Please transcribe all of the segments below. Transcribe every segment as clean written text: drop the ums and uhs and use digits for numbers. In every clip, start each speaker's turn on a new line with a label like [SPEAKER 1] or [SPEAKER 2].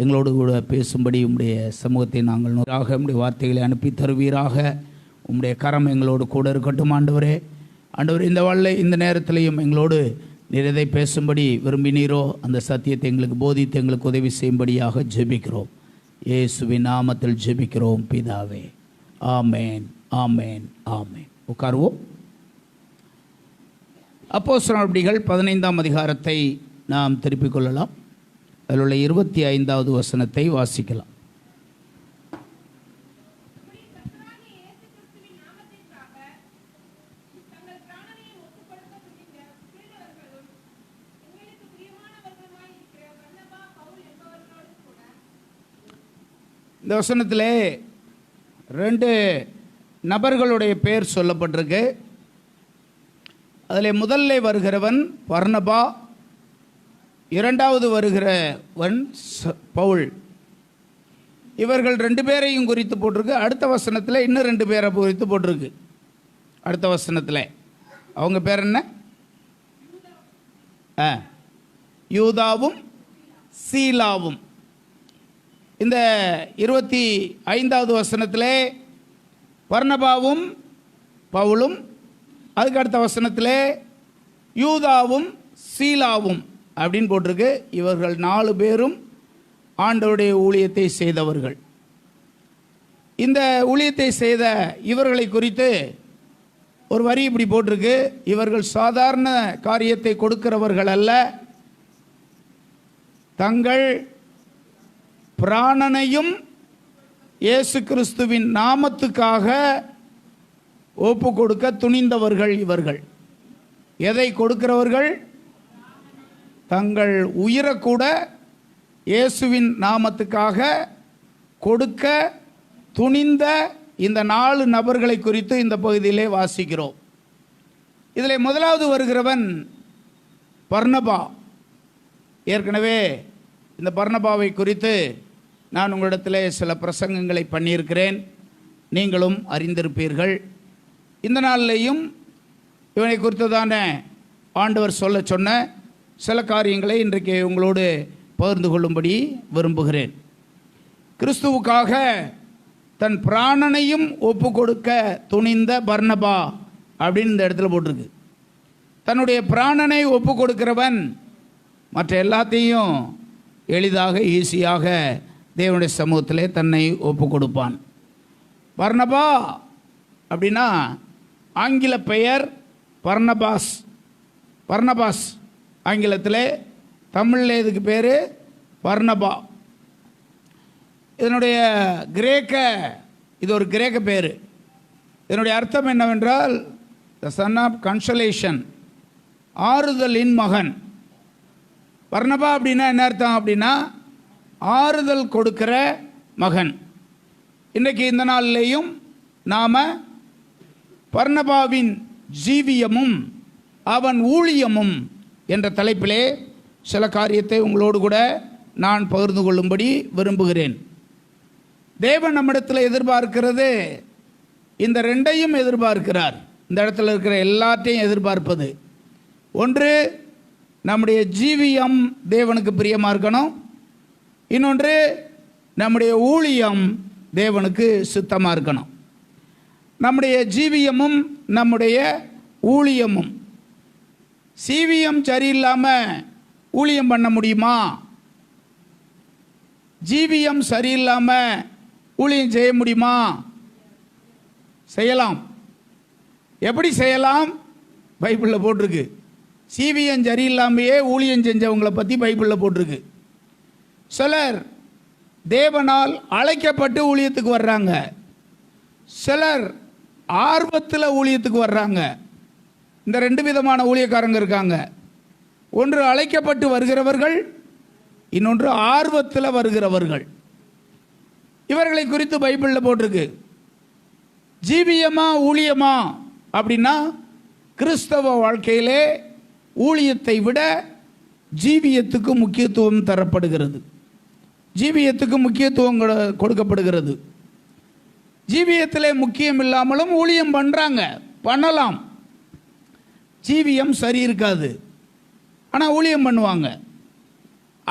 [SPEAKER 1] எங்களோடு கூட பேசும்படி உம்முடைய சமூகத்தை நாங்கள் உம்முடைய வார்த்தைகளை அனுப்பி தருவீராக. உம்முடைய கரம் எங்களோடு கூட இருக்கட்டும் ஆண்டவரே. ஆண்டவர் இந்த நேரத்திலையும் எங்களோடு நீர் எதை பேசும்படி விரும்பினீரோ அந்த சத்தியத்தை எங்களுக்கு போதித்து எங்களுக்கு உதவி செய்யும்படியாக ஜெபிக்கிறோம். இயேசுவின் நாமத்தில் ஜெபிக்கிறோம் பிதாவே. ஆமேன், ஆமேன், ஆமேன். உட்காருவோம். அப்போஸ்தலர் நடபடிகள் 15ஆம் அதிகாரத்தை நாம் திருப்பிக் கொள்ளலாம். அதில் உள்ள 25வது வசனத்தை வாசிக்கலாம். இந்த வசனத்தில் 2 நபர்களுடைய பேர் சொல்லப்பட்டிருக்கு. அதில் முதல்ல வருகிறவன் பர்னபா, இரண்டாவது வருகிறவன் பவுல். இவர்கள் 2 பேரையும் குறித்து போட்டிருக்கு. அடுத்த வசனத்தில் இன்னும் 2 பேரை குறித்து போட்டிருக்கு. அடுத்த வசனத்தில் அவங்க பேர் என்ன? யூதாவும் சீலாவும். இந்த 25வது வசனத்தில் பர்னபாவும் பவுலும், அதுக்கு அடுத்த வசனத்தில் யூதாவும் சீலாவும் அப்படின்னு போட்டிருக்கு. இவர்கள் 4 பேரும் ஆண்டவருடைய ஊழியத்தை செய்தவர்கள். இந்த ஊழியத்தை செய்த இவர்களை குறித்து ஒரு வரி இப்படி போட்டிருக்கு: இவர்கள் சாதாரண காரியத்தை கொடுக்கிறவர்கள் அல்ல, தங்கள் பிராணனையும் இயேசு கிறிஸ்துவின் நாமத்துக்காக ஒப்பு கொடுக்க துணிந்தவர்கள் இவர்கள். எதை கொடுக்கிறவர்கள்? தங்கள் உயிரை கூட இயேசுவின் நாமத்துக்காக கொடுக்க துணிந்த இந்த 4 நபர்களை குறித்து இந்த பகுதியிலே வாசிக்கிறோம். இதில் முதலாவது வருகிறவன் பர்னபா. ஏற்கனவே இந்த பர்னபாவை குறித்து நான் உங்களிடத்தில் சில பிரசங்கங்களை பண்ணியிருக்கிறேன், நீங்களும் அறிந்திருப்பீர்கள். இந்த நாளிலேயும் இவனை குறித்ததான ஆண்டவர் சொன்ன சில காரியங்களை இன்றைக்கு உங்களோடு பகிர்ந்து கொள்ளும்படி விரும்புகிறேன். கிறிஸ்துவுக்காக தன் பிராணனையும் ஒப்பு கொடுக்க துணிந்த பர்னபா அப்படின்னு இந்த இடத்துல போட்டிருக்கு. தன்னுடைய பிராணனை ஒப்பு கொடுக்கிறவன் மற்ற எல்லாத்தையும் எளிதாக ஈஸியாக தேவனுடைய சமூகத்திலே தன்னை ஒப்பு கொடுப்பான். பர்னபா அப்படின்னா ஆங்கில பெயர் பர்னபாஸ். பர்னபாஸ் ஆங்கிலத்தில், தமிழில் இதுக்கு பேர் பர்னபா. இதனுடைய இது ஒரு கிரேக்க பேர். இதனுடைய அர்த்தம் என்னவென்றால் த சன் ஆஃப் கன்சலேஷன், ஆறுதலின் மகன். பர்னபா அப்படின்னா என்ன அர்த்தம் அப்படின்னா ஆறுதல் கொடுக்கிற மகன். இன்றைக்கு இந்த நாளிலேயும் நாம் பர்னபாவின் ஜீவியமும் அவன் ஊழியமும் என்ற தலைப்பிலே சில காரியத்தை உங்களோடு கூட நான் பகிர்ந்து கொள்ளும்படி விரும்புகிறேன். தேவன் நம்மிடத்தில் எதிர்பார்க்கிறது இந்த 2ஐயும் எதிர்பார்க்கிறார். இந்த இடத்துல இருக்கிற எல்லாத்தையும் எதிர்பார்ப்பது ஒன்று, நம்முடைய ஜீவியம் தேவனுக்கு பிரியமாக இருக்கணும். இன்னொன்று, நம்முடைய ஊழியம் தேவனுக்கு சித்தமாக இருக்கணும். நம்முடைய ஜீவியமும் நம்முடைய ஊழியமும். ஜீவியம் சரியில்லாமல் ஊழியம் பண்ண முடியுமா? ஜீவியம் சரியில்லாமல் ஊழியம் செய்ய முடியுமா? செய்யலாம். எப்படி செய்யலாம்? பைபிளில் போட்டிருக்கு. ஜீவியம் சரியில்லாமையே ஊழியம் செஞ்சவங்களை பற்றி பைபிளில் போட்டிருக்கு. சிலர் தேவனால் அழைக்கப்பட்டு ஊழியத்துக்கு வர்றாங்க, சிலர் ஆர்வத்தில் ஊழியத்துக்கு வர்றாங்க. இந்த 2 விதமான ஊழியக்காரங்க இருக்காங்க. ஒன்று அழைக்கப்பட்டு வருகிறவர்கள், இன்னொன்று ஆர்வத்தில் வருகிறவர்கள். இவர்களை குறித்து பைபிளில் போட்டிருக்கு. ஜீவியமா ஊழியமா அப்படின்னா கிறிஸ்தவ வாழ்க்கையிலே ஊழியத்தை விட ஜீவியத்துக்கு முக்கியத்துவம் தரப்படுகிறது, ஜீவியத்துக்கு முக்கியத்துவம் கொடுக்கப்படுகிறது. ஜீவியத்திலே முக்கியம் இல்லாமலும் ஊழியம் பண்ணுறாங்க, பண்ணலாம். ஜீவியம் சரி இருக்காது, ஆனால் ஊழியம் பண்ணுவாங்க.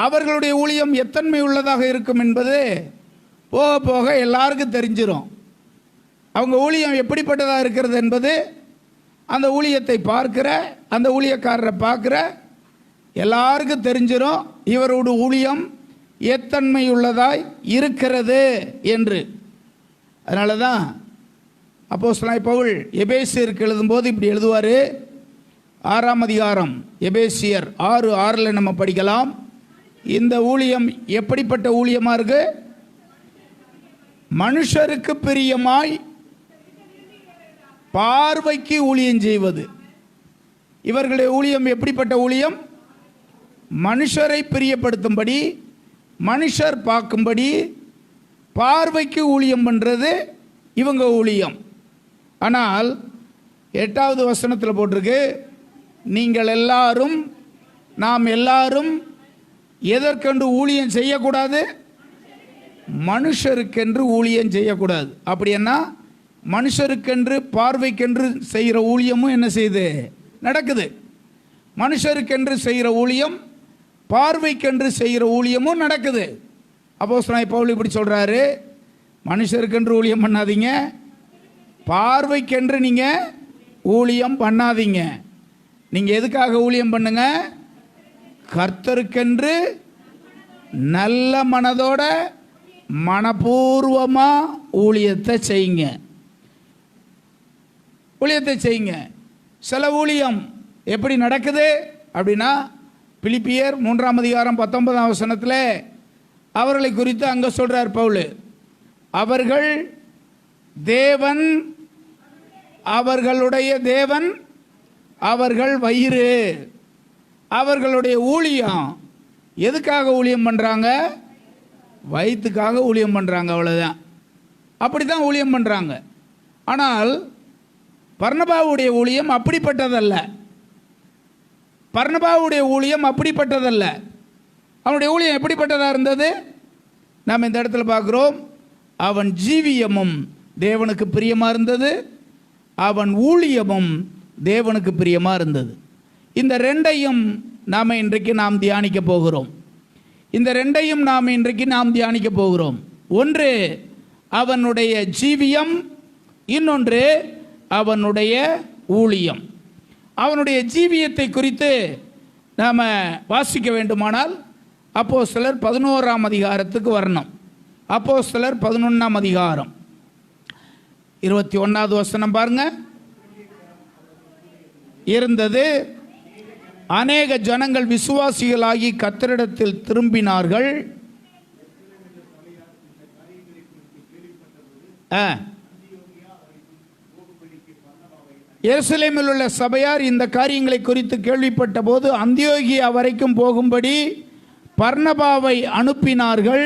[SPEAKER 1] அவர்களுடைய ஊழியம் எத்தன்மை உள்ளதாக இருக்கும் என்பது போக போக எல்லாருக்கும் தெரிஞ்சிடும். அவங்க ஊழியம் எப்படிப்பட்டதாக இருக்கிறது என்பது அந்த ஊழியத்தை பார்க்கிற, அந்த ஊழியக்காரரை பார்க்குற எல்லாருக்கும் தெரிஞ்சிடும் இவரோட ஊழியம் எத்தன்மை உள்ளதாய் இருக்கிறது என்று. அதனால தான் அப்போஸ்தலனாகிய பவுல் எபேசியருக்கு எழுதும்போது இப்படி எழுதுவார். 6ஆம் அதிகாரம் எபேசியர் 6:6 நம்ம படிக்கலாம். இந்த ஊழியம் எப்படிப்பட்ட ஊழியமாக இருக்கு? மனுஷருக்கு பிரியமாய் பார்வைக்கு ஊழியம் செய்வது. இவர்களுடைய ஊழியம் எப்படிப்பட்ட ஊழியம்? மனுஷரை பிரியப்படுத்தும்படி, மனுஷர் பார்க்கும்படி பார்வைக்கு ஊழியம் பண்ணுறது இவங்க ஊழியம். ஆனால் 8வது வசனத்தில் போட்டிருக்கு, நீங்கள் எல்லாரும், நாம் எல்லாரும் எதற்கென்று ஊழியம் செய்யக்கூடாது? மனுஷருக்கென்று ஊழியம் செய்யக்கூடாது. அப்படின்னா மனுஷருக்கென்று பார்வைக்கென்று செய்கிற ஊழியமும் என்ன செய்யுது? நடக்குது. மனுஷருக்கென்று செய்கிற ஊழியம், பார்வைக்கென்று செய்கிற ஊழியமும் நடக்குது. அப்போஸ்தலனாகிய பவுல் இப்படி சொல்கிறாரு, மனுஷருக்கென்று ஊழியம் பண்ணாதீங்க, பார்வைக்கென்று நீங்கள் ஊழியம் பண்ணாதீங்க. நீங்கள் எதுக்காக ஊழியம் பண்ணுங்க? கர்த்தருக்கென்று நல்ல மனதோட மனப்பூர்வமாக ஊழியத்தை செய்யுங்க. ஊழியத்தை செய்யுங்க. சில ஊழியம் எப்படி நடக்குது அப்படின்னா, பிலிப்பியர் 3ஆம் அதிகாரம் 19ஆம் வசனத்தில் அவர்களை குறித்து அங்கே சொல்கிறார் பவுல். அவர்கள் தேவன், அவர்களுடைய தேவன் அவர்கள் வயிறு. அவர்களுடைய ஊழியம் எதுக்காக ஊழியம் பண்ணுறாங்க? வயிற்றுக்காக ஊழியம் பண்ணுறாங்க, அவ்வளோதான். அப்படி தான் ஊழியம் பண்ணுறாங்க. ஆனால் பர்னபாவுடைய ஊழியம் அப்படிப்பட்டதல்ல. பர்னபாவுடைய ஊழியம் அப்படிப்பட்டதல்ல. அவனுடைய ஊழியம் எப்படிப்பட்டதாக இருந்தது? நாம் இந்த இடத்துல பார்க்குறோம், அவன் ஜீவியமும் தேவனுக்கு பிரியமாக இருந்தது, அவன் ஊழியமும் தேவனுக்கு பிரியமாக இருந்தது. இந்த ரெண்டையும் நாம் இன்றைக்கு நாம் தியானிக்க போகிறோம். இந்த ரெண்டையும் நாம் இன்றைக்கு நாம் தியானிக்க போகிறோம். ஒன்று அவனுடைய ஜீவியம், இன்னொன்று அவனுடைய ஊழியம். அவனுடைய ஜீவியத்தை குறித்து நாம் வாசிக்க வேண்டுமானால் அப்போஸ்தலர் 11ஆம் அதிகாரத்துக்கு வரணும். அப்போஸ்தலர் 11ஆம் அதிகாரம் 21வது வசனம் பாருங்க. இருந்தது, அநேக ஜனங்கள் விசுவாசிகளாகி கர்த்தரிடத்தில் திரும்பினார்கள். எருசலேமில் உள்ள சபையார் இந்த காரியங்களை குறித்து கேள்விப்பட்ட போது அந்தியோகியா வரைக்கும் போகும்படி பர்னபாவை அனுப்பினார்கள்.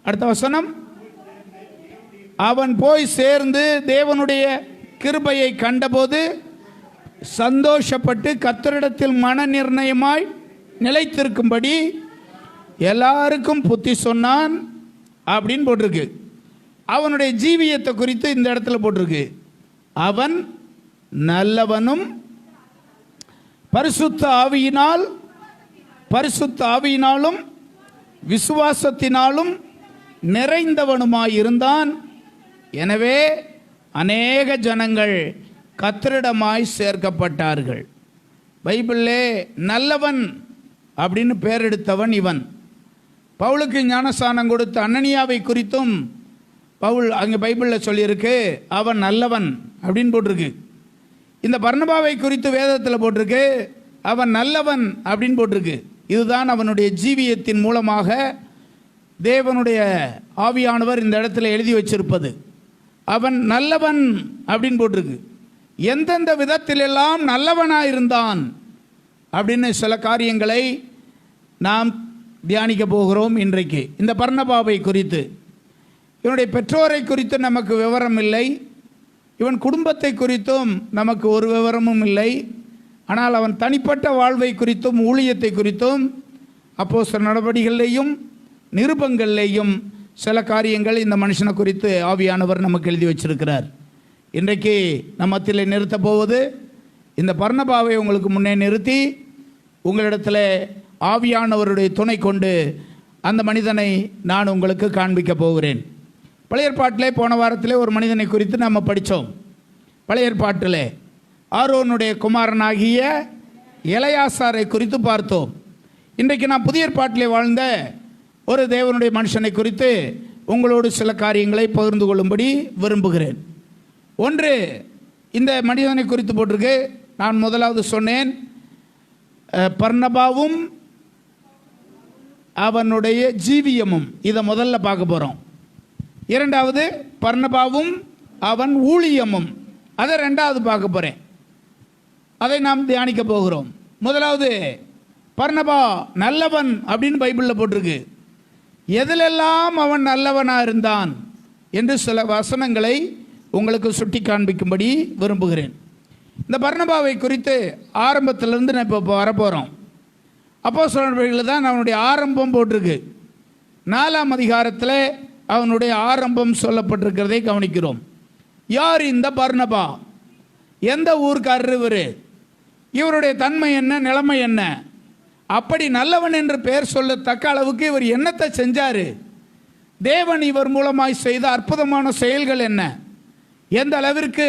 [SPEAKER 1] அடுத்த வசனம், அவன் போய் சேர்ந்து தேவனுடைய கிருபையை கண்டபோது சந்தோஷப்பட்டு கர்த்தரிடத்தில் மன நிர்ணயமாய் நிலைத்திருக்கும்படி எல்லாருக்கும் புத்தி சொன்னான் அப்படின்னு போட்டிருக்கு. அவனுடைய ஜீவியத்தை குறித்து இந்த இடத்துல போட்டிருக்கு. அவன் நல்லவனும் பரிசுத்த ஆவியினாலும் விசுவாசத்தினாலும் நிறைந்தவனுமாயிருந்தான். எனவே அநேக ஜனங்கள் கர்த்தரிடமாய் சேர்க்கப்பட்டார்கள். பைபிளிலே நல்லவன் அப்படின்னு பேர் எடுத்தவன் இவன். பவுலுக்கு ஞானஸ்நானம் கொடுத்த அனனியாவை குறித்தும் பவுல் அங்கே பைபிளில் சொல்லியிருக்கு, அவன் நல்லவன் அப்படின்னு போட்டிருக்கு. இந்த பர்னபாவை குறித்து வேதத்தில் போட்டிருக்கு, அவன் நல்லவன் அப்படின்னு போட்டிருக்கு. இதுதான் அவனுடைய ஜீவியத்தின் மூலமாக தேவனுடைய ஆவியானவர் இந்த இடத்துல எழுதி வச்சிருப்பது. அவன் நல்லவன் அப்படின்னு போட்டிருக்கு. எந்தெந்த விதத்திலெல்லாம் நல்லவனாக இருந்தான் அப்படின்னு சில காரியங்களை நாம் தியானிக்க போகிறோம் இன்றைக்கு. இந்த பர்னபாவை குறித்து, இவனுடைய பெற்றோரை குறித்து நமக்கு விவரம் இல்லை, இவன் குடும்பத்தை குறித்தும் நமக்கு ஒரு விவரமும் இல்லை. ஆனால் அவன் தனிப்பட்ட வாழ்வை குறித்தும் ஊழியத்தை குறித்தும் அப்போஸ்தலர் நடவடிக்கைகளிலேயும் நிருபங்களிலேயும் சில காரியங்கள் இந்த மனுஷனை குறித்து ஆவியானவர் நமக்கு எழுதி வச்சிருக்கிறார். இன்றைக்கு நம்ம மத்தியில் நிறுத்த போவது, இந்த பர்னபாவை உங்களுக்கு முன்னே நிறுத்தி உங்களிடத்தில் ஆவியானவருடைய துணை கொண்டு அந்த மனிதனை நான் உங்களுக்கு காண்பிக்க போகிறேன். பழைய ஏற்பாட்டிலே போன வாரத்திலே ஒரு மனிதனை குறித்து நம்ம படித்தோம். பழைய ஏற்பாட்டிலே ஆரோனுடைய குமாரனாகிய எலெயாசாரை குறித்து பார்த்தோம். இன்றைக்கு நான் புதிய ஏற்பாட்டிலே வாழ்ந்த ஒரு தேவனுடைய மனுஷனை குறித்து உங்களோடு சில காரியங்களை பகிர்ந்து கொள்ளும்படி விரும்புகிறேன். ஒன்று, இந்த மனிதனை குறித்து போட்டிருக்கு. நான் முதலாவது சொன்னேன், பர்னபாவும் அவனுடைய ஜீவியமும். இதை முதல்ல பார்க்க போகிறோம். இரண்டாவது, பர்னபாவும் அவன் ஊழியமும். அதை ரெண்டாவது பார்க்க போகிறேன். அதை நாம் தியானிக்க போகிறோம். முதலாவது, பர்னபா நல்லவன் அப்படின்னு பைபிளில் போட்டிருக்கு. எதிலெல்லாம் அவன் நல்லவனாக இருந்தான் என்று சில வசனங்களை உங்களுக்கு சுட்டி காண்பிக்கும்படி விரும்புகிறேன். இந்த பர்னபாவை குறித்து ஆரம்பத்திலிருந்து நான் இப்போ வரப்போகிறோம். அப்போஸ்தலர்கள் தான் அவனுடைய ஆரம்பம் போட்டிருக்கு. 4ஆம் அதிகாரத்தில் அவனுடைய ஆரம்பம் சொல்லப்பட்டிருக்கிறதை கவனிக்கிறோம். யார் இந்த பர்னபா? எந்த ஊர்க்காரர் இவர்? இவருடைய தன்மை என்ன, நிலைமை என்ன? அப்படி நல்லவன் என்று பெயர் சொல்லத்தக்க அளவுக்கு இவர் என்னத்தை செஞ்சார்? தேவன் இவர் மூலமாய் செய்த அற்புதமான செயல்கள் என்ன? எந்த அளவிற்கு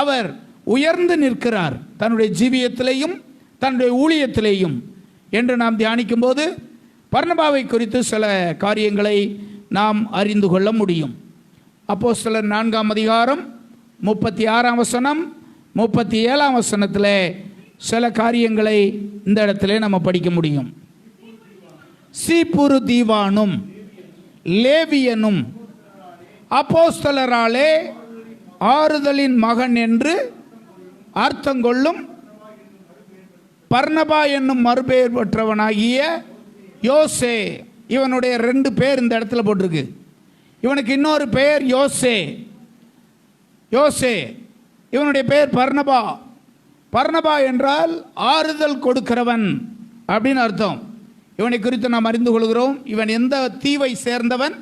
[SPEAKER 1] அவர் உயர்ந்து நிற்கிறார் தன்னுடைய ஜீவியத்திலேயும் தன்னுடைய ஊழியத்திலேயும் என்று நாம் தியானிக்கும் போது பர்னபாவை குறித்து சில காரியங்களை நாம் அறிந்து கொள்ள முடியும். அப்போஸ்தலர் 4ஆம் அதிகாரம் 36ஆம் வசனம் 37ஆம் வசனத்தில் சில காரியங்களை இந்த இடத்துல நம்ம படிக்க முடியும். சீப்புரு தீவானும் லேவியனும் அப்போஸ்தலராலே ஆறுதலின் மகன் என்று அர்த்தங்கொள்ளும் பர்னபா என்னும் மறுபெயர் பெற்றவனாகிய யோசே. இவனுடைய 2 பேர் இந்த இடத்துல போட்டிருக்கு. இவனுக்கு இன்னொரு பெயர் யோசே. இவனுடைய பெயர் பர்னபா. பர்னபா என்றால் ஆறுதல் கொடுக்கிறவன் அப்படின்னு அர்த்தம். இவனை குறித்து நாம் அறிந்து கொள்கிறோம். இவன் எந்த தீவை சேர்ந்தவன்?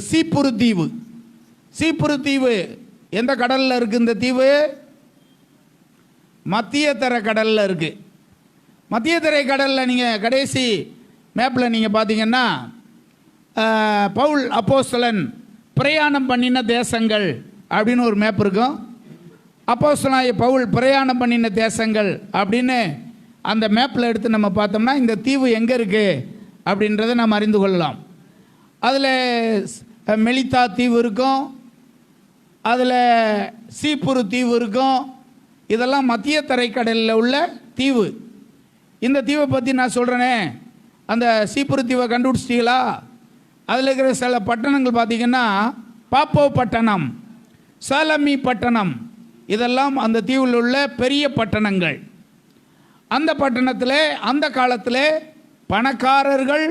[SPEAKER 1] சீப்புரு தீவு. சீப்புரு தீவு எந்த கடலில் இருக்குது? இந்த தீவு மத்திய தரை கடலில் இருக்குது. மத்திய தரை கடலில் நீங்கள் கடைசி மேப்பில் நீங்கள் பார்த்தீங்கன்னா பவுல் அப்போஸ்தலன் பிரயாணம் பண்ணின தேசங்கள் அப்படின்னு ஒரு மேப் இருக்கும். அப்போஸ்தலனாகிய பவுல் பிரயாணம் பண்ணின தேசங்கள் அப்படின்னு அந்த மேப்பில் எடுத்து நம்ம பார்த்தோம்னா இந்த தீவு எங்கே இருக்குது அப்படின்றத நாம் அறிந்து கொள்ளலாம். அதில் மெலித்தா தீவு இருக்கும், அதில் சீப்புரு தீவு இருக்கும். இதெல்லாம் மத்திய தரைக்கடலில் உள்ள தீவு. இந்த தீவை பற்றி நான் சொல்கிறேனே, அந்த சீப்புரு தீவை கண்டுபிடிச்சிட்டீங்களா? அதில் இருக்கிற சில பட்டணங்கள் பார்த்திங்கன்னா பாப்போ பட்டணம், சாலமி பட்டணம், இதெல்லாம் அந்த தீவில் உள்ள பெரிய பட்டணங்கள். அந்த பட்டணத்தில் அந்த காலத்தில் பணக்காரர்கள்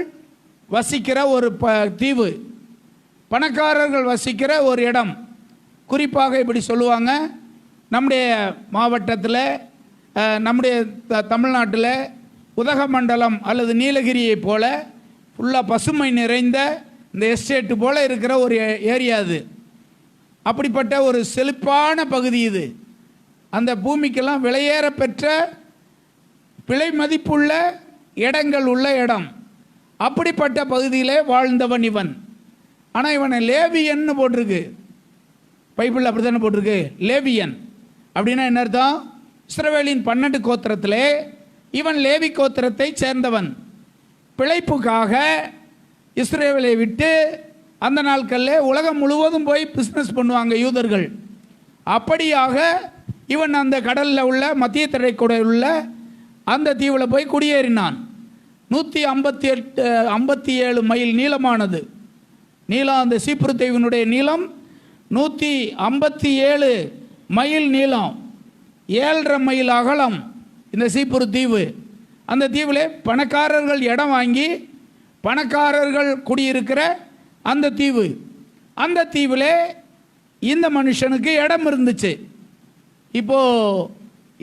[SPEAKER 1] வசிக்கிற ஒரு தீவு, பணக்காரர்கள் வசிக்கிற ஒரு இடம். குறிப்பாக இப்படி சொல்லுவாங்க, நம்முடைய மாவட்டத்தில், நம்முடைய தமிழ்நாட்டில் உதகமண்டலம் அல்லது நீலகிரியை போல ஃபுல்லாக பசுமை நிறைந்த இந்த எஸ்டேட்டு போல் இருக்கிற ஒரு ஏரியா அது. அப்படிப்பட்ட ஒரு செழிப்பான பகுதி இது. அந்த பூமிக்கெல்லாம் விலையேற பெற்ற விலை மதிப்புள்ள இடங்கள் உள்ள இடம். அப்படிப்பட்ட பகுதியிலே வாழ்ந்தவன் இவன். ஆனால் இவனை லேவியன்னு போட்டிருக்கு பைபிளில். அப்படி தானே போட்டிருக்கு லேவியன். அப்படின்னா என்ன அர்த்தம்? இஸ்ரவேலின் 12 கோத்திரத்திலே இவன் லேவி கோத்திரத்தை சேர்ந்தவன். பிழைப்புக்காக இஸ்ரவேலை விட்டு அந்த நாட்களில் உலகம் முழுவதும் போய் பிஸ்னஸ் பண்ணுவாங்க யூதர்கள். அப்படியாக இவன் அந்த கடலில் உள்ள மத்திய தரைக்கடலில் உள்ள அந்த தீவில் போய் குடியேறினான். 157 மைல் நீளமானது. நீளம், அந்த சீப்புரு தீவினுடைய நீளம் 157 மைல் நீளம், 7.5 மைல் அகலம் இந்த சீப்புரு தீவு. அந்த தீவில் பணக்காரர்கள் இடம் வாங்கி பணக்காரர்கள் குடியிருக்கிற அந்த தீவு. அந்த தீவில் இந்த மனுஷனுக்கு இடம் இருந்துச்சு. இப்போது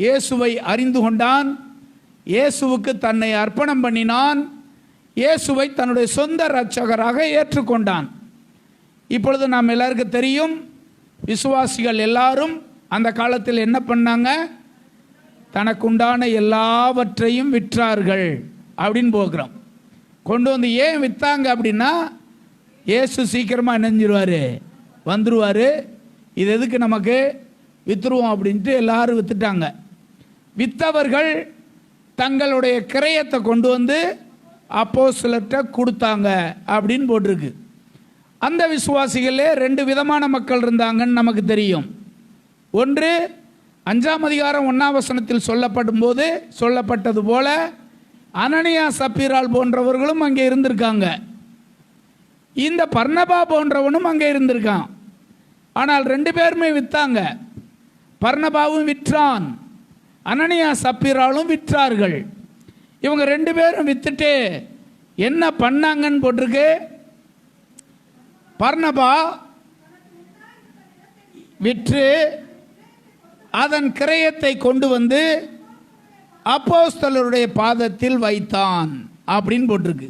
[SPEAKER 1] இயேசுவை அறிந்து கொண்டான், இயேசுவுக்கு தன்னை அர்ப்பணம் பண்ணினான், இயேசுவை தன்னுடைய சொந்த இரட்சகராக ஏற்றுக்கொண்டான். இப்பொழுது நாம் எல்லாருக்கும் தெரியும், விசுவாசிகள் எல்லாரும் அந்த காலத்தில் என்ன பண்ணாங்க? தனக்குண்டான எல்லாவற்றையும் விற்றார்கள் அப்படின்னு போகிறோம். கொண்டு வந்து ஏன் விற்றாங்க அப்படின்னா, இயேசு சீக்கிரமாக நினைஞ்சிருவார், வந்துடுவார், இது எதுக்கு நமக்கு, விற்றுருவோம் அப்படின்ட்டு எல்லாரும் விற்றுட்டாங்க. விற்றவர்கள் தங்களுடைய கிரயத்தை கொண்டு வந்து அப்போஸ்தலர்கிட்ட கொடுத்தாங்க அப்படின்னு போட்டிருக்கு. அந்த விசுவாசிகளே 2 விதமான மக்கள் இருந்தாங்கன்னு நமக்கு தெரியும். ஒன்று, 5ஆம் அதிகாரம் 1ஆம் வசனத்தில் சொல்லப்பட்டது போல அனனியா சப்பீராள் போன்றவர்களும் அங்கே இருந்திருக்காங்க. இந்த பர்னபா போன்றவனும் அங்கே இருந்திருக்கான். ஆனால் 2 பேருமே விற்றாங்க. பர்னபாவும் விற்றான், அனனியா சப்பீராளும் விற்றார்கள். இவங்க 2 பேரும் வித்துட்டு என்ன பண்ணாங்கன்னு போட்டிருக்கு. பர்னபா விற்று அதன் கிரயத்தை கொண்டு வந்து அப்போஸ்தலருடைய பாதத்தில் வைத்தான் அப்படின்னு போட்டிருக்கு.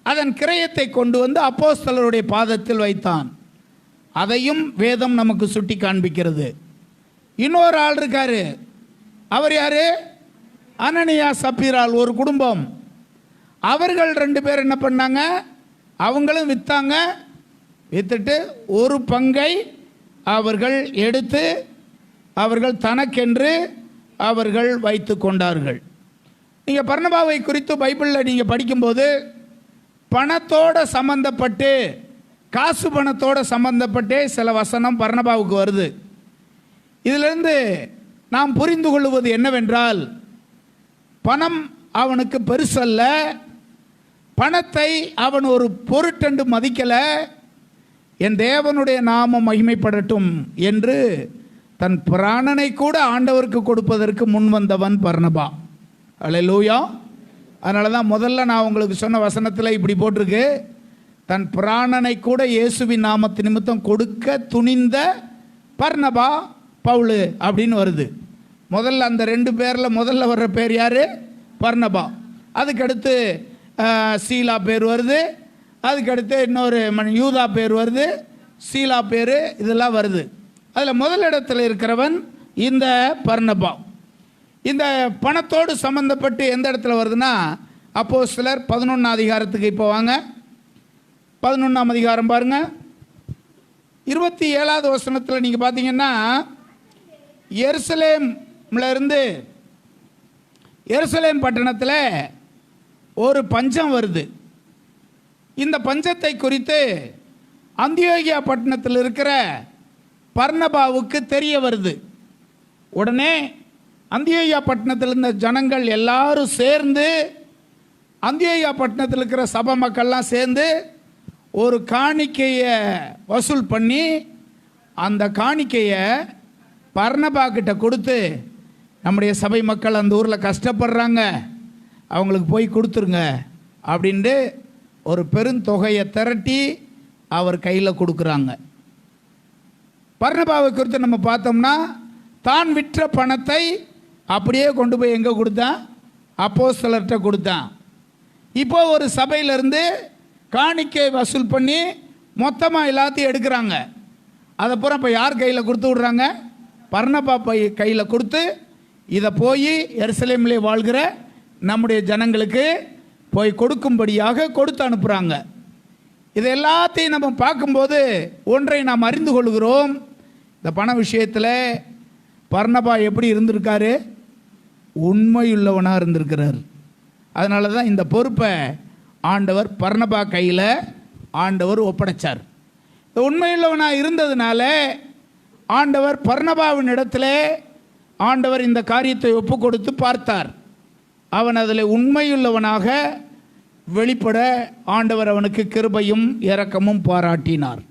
[SPEAKER 1] அதன் கிரயத்தை கொண்டு வந்து அப்போஸ்தலருடைய பாதத்தில் வைத்தான். அதையும் வேதம் நமக்கு சுட்டி காண்பிக்கிறது. இன்னொரு ஆள் இருக்காரு. அவர் யாரு? அனனியா சப்பீராள், ஒரு குடும்பம். அவர்கள் 2 பேர் என்ன பண்ணாங்க, அவங்களும் விற்றாங்க. வித்துட்டு ஒரு பங்கை அவர்கள் எடுத்து அவர்கள் தனக்கென்று அவர்கள் வைத்து கொண்டார்கள். நீங்கள் பர்னபாவை குறித்து பைபிளில் நீங்கள் படிக்கும்போது பணத்தோடு சம்பந்தப்பட்டு, காசு பணத்தோடு சம்பந்தப்பட்டே சில வசனம் பர்னபாவுக்கு வருது. இதிலிருந்து நாம் புரிந்து கொள்வது என்னவென்றால், பணம் அவனுக்கு பெருசல்ல, பணத்தை அவன் ஒரு பொருட்டென்று மதிக்கலை, என் தேவனுடைய நாமம் மகிமைப்படட்டும் என்று தன் பிராணனை கூட ஆண்டவருக்கு கொடுப்பதற்கு முன் வந்தவன் பர்னபா. அல்லேலூயா. அதனால தான் முதல்ல நான் உங்களுக்கு சொன்ன வசனத்தில் இப்படி போட்டிருக்கு, தன் பிராணனை கூட இயேசுவின் நாமத்து நிமித்தம் கொடுக்க துணிந்த பர்னபா பவுலு அப்படின்னு வருது. முதல்ல அந்த 2 பேரில் முதல்ல வர்ற பேர் யார்? பர்னபா. அதுக்கடுத்து சீலா பேர் வருது. அதுக்கடுத்து இன்னொரு யூதா பேர் வருது, சீலா பேர், இதெல்லாம் வருது. அதில் முதலிடத்தில் இருக்கிறவன் இந்த பர்னபா. இந்த பணத்தோடு சம்பந்தப்பட்டு எந்த இடத்துல வருதுன்னா, அப்போஸ்தலர் 11ஆம் அதிகாரத்துக்கு இப்போ வாங்க. 11ஆம் அதிகாரம் பாருங்க. 27வது வசனத்தில் நீங்கள் பார்த்தீங்கன்னா, எருசலேம் பட்டணத்தில் ஒரு பஞ்சம் வருது. இந்த பஞ்சத்தை குறித்து அந்தியோகியா பட்டணத்தில் இருக்கிற பர்னபாவுக்கு தெரிய வருது. உடனே அந்தியோகியா பட்டணத்தில் இருந்த ஜனங்கள் எல்லாரும் சேர்ந்து, அந்தியோகியா பட்டணத்தில் இருக்கிற சபை மக்கள்லாம் சேர்ந்து ஒரு காணிக்கையை வசூல் பண்ணி அந்த காணிக்கையை பர்னபா கிட்ட கொடுத்து, நம்முடைய சபை மக்கள் அந்த ஊரில் கஷ்டப்படுறாங்க, அவங்களுக்கு போய் கொடுத்துருங்க அப்படின்ட்டு ஒரு பெருந்தொகையை திரட்டி அவர் கையில் கொடுக்குறாங்க. பர்னபாவை குறித்து நம்ம பார்த்தோம்னா, தான் விற்ற பணத்தை அப்படியே கொண்டு போய் எங்கே கொடுத்தான்? அப்போஸ்தலர்கிட்ட கொடுத்தான். இப்போ ஒரு சபையிலேருந்து காணிக்கை வசூல் பண்ணி மொத்தமாக எல்லாத்தையும் எடுக்கிறாங்க. அதை பூரா இப்போ யார் கையில் கொடுத்து விட்றாங்க? பர்னபா கையில் கொடுத்து, இதை போய் எருசலேமிலே வாழ்கிற நம்முடைய ஜனங்களுக்கு போய் கொடுக்கும்படியாக கொடுத்து அனுப்புகிறாங்க. இது எல்லாத்தையும் நம்ம பார்க்கும்போது ஒன்றை நாம் அறிந்து கொள்கிறோம். இந்த பண விஷயத்தில் பர்னபா எப்படி இருந்திருக்காரு? உண்மையுள்ளவனாக இருந்திருக்கிறார். அதனால தான் இந்த பொறுப்பை ஆண்டவர் பர்னபா கையில் ஆண்டவர் ஒப்படைச்சார். இந்த உண்மையுள்ளவனாக இருந்ததுனால ஆண்டவர் பர்னபாவின் இடத்துல ஆண்டவர் இந்த காரியத்தை ஒப்பு கொடுத்து பார்த்தார். அவன் அதில் உண்மையுள்ளவனாக வெளிப்பட ஆண்டவர் அவனுக்கு கிருபையும் இரக்கமும் பாராட்டினார்.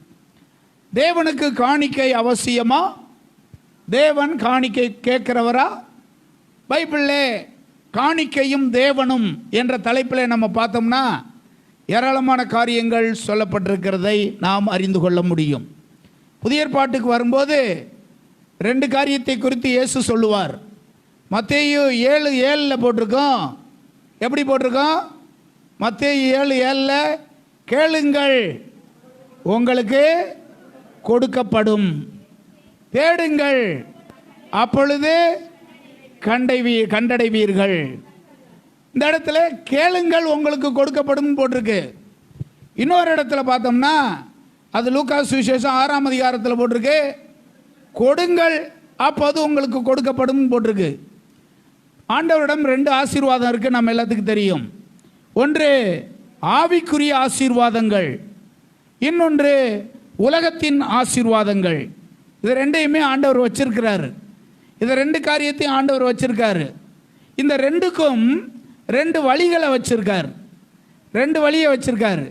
[SPEAKER 1] தேவனுக்கு காணிக்கை அவசியமா? தேவன் காணிக்கை கேட்கிறவரா? பைபிளில் காணிக்கையும் தேவனும் என்ற தலைப்பில் நம்ம பார்த்தோம்னா ஏராளமான காரியங்கள் சொல்லப்பட்டிருக்கிறதை நாம் அறிந்து கொள்ள முடியும். புதிய ஏற்பாட்டுக்கு வரும்போது 2 காரியத்தை குறித்து இயேசு சொல்லுவார். மத்தேயு 7:7 போட்டிருக்கோம். எப்படி போட்டிருக்கோம்? மத்தேயு 7:7 கேளுங்கள் உங்களுக்கு கொடுக்கப்படும், தேடுங்கள் அப்பொழுது கண்டடைவீர்கள். இந்த இடத்துல கேளுங்கள் உங்களுக்கு கொடுக்கப்படும் போட்டிருக்கு. இன்னொரு இடத்துல பார்த்தோம்னா அது லூக்கா சுவிசேஷம் 6ஆம் அதிகாரத்தில் போட்டிருக்கு, கொடுங்கள் அப்போது உங்களுக்கு கொடுக்கப்படும் போட்டிருக்கு. ஆண்டவரிடம் 2 ஆசீர்வாதம் இருக்குது, நம்ம எல்லாத்துக்கும் தெரியும். ஒன்று ஆவிக்குரிய ஆசீர்வாதங்கள், இன்னொன்று உலகத்தின் ஆசீர்வாதங்கள். இது ரெண்டையுமே ஆண்டவர் வச்சிருக்கிறாரு. இந்த 2 காரியத்தையும் ஆண்டவர் வச்சிருக்காரு. இந்த 2க்கும் 2 வழிகளை வச்சிருக்கார். 2 வழியை வச்சிருக்காரு.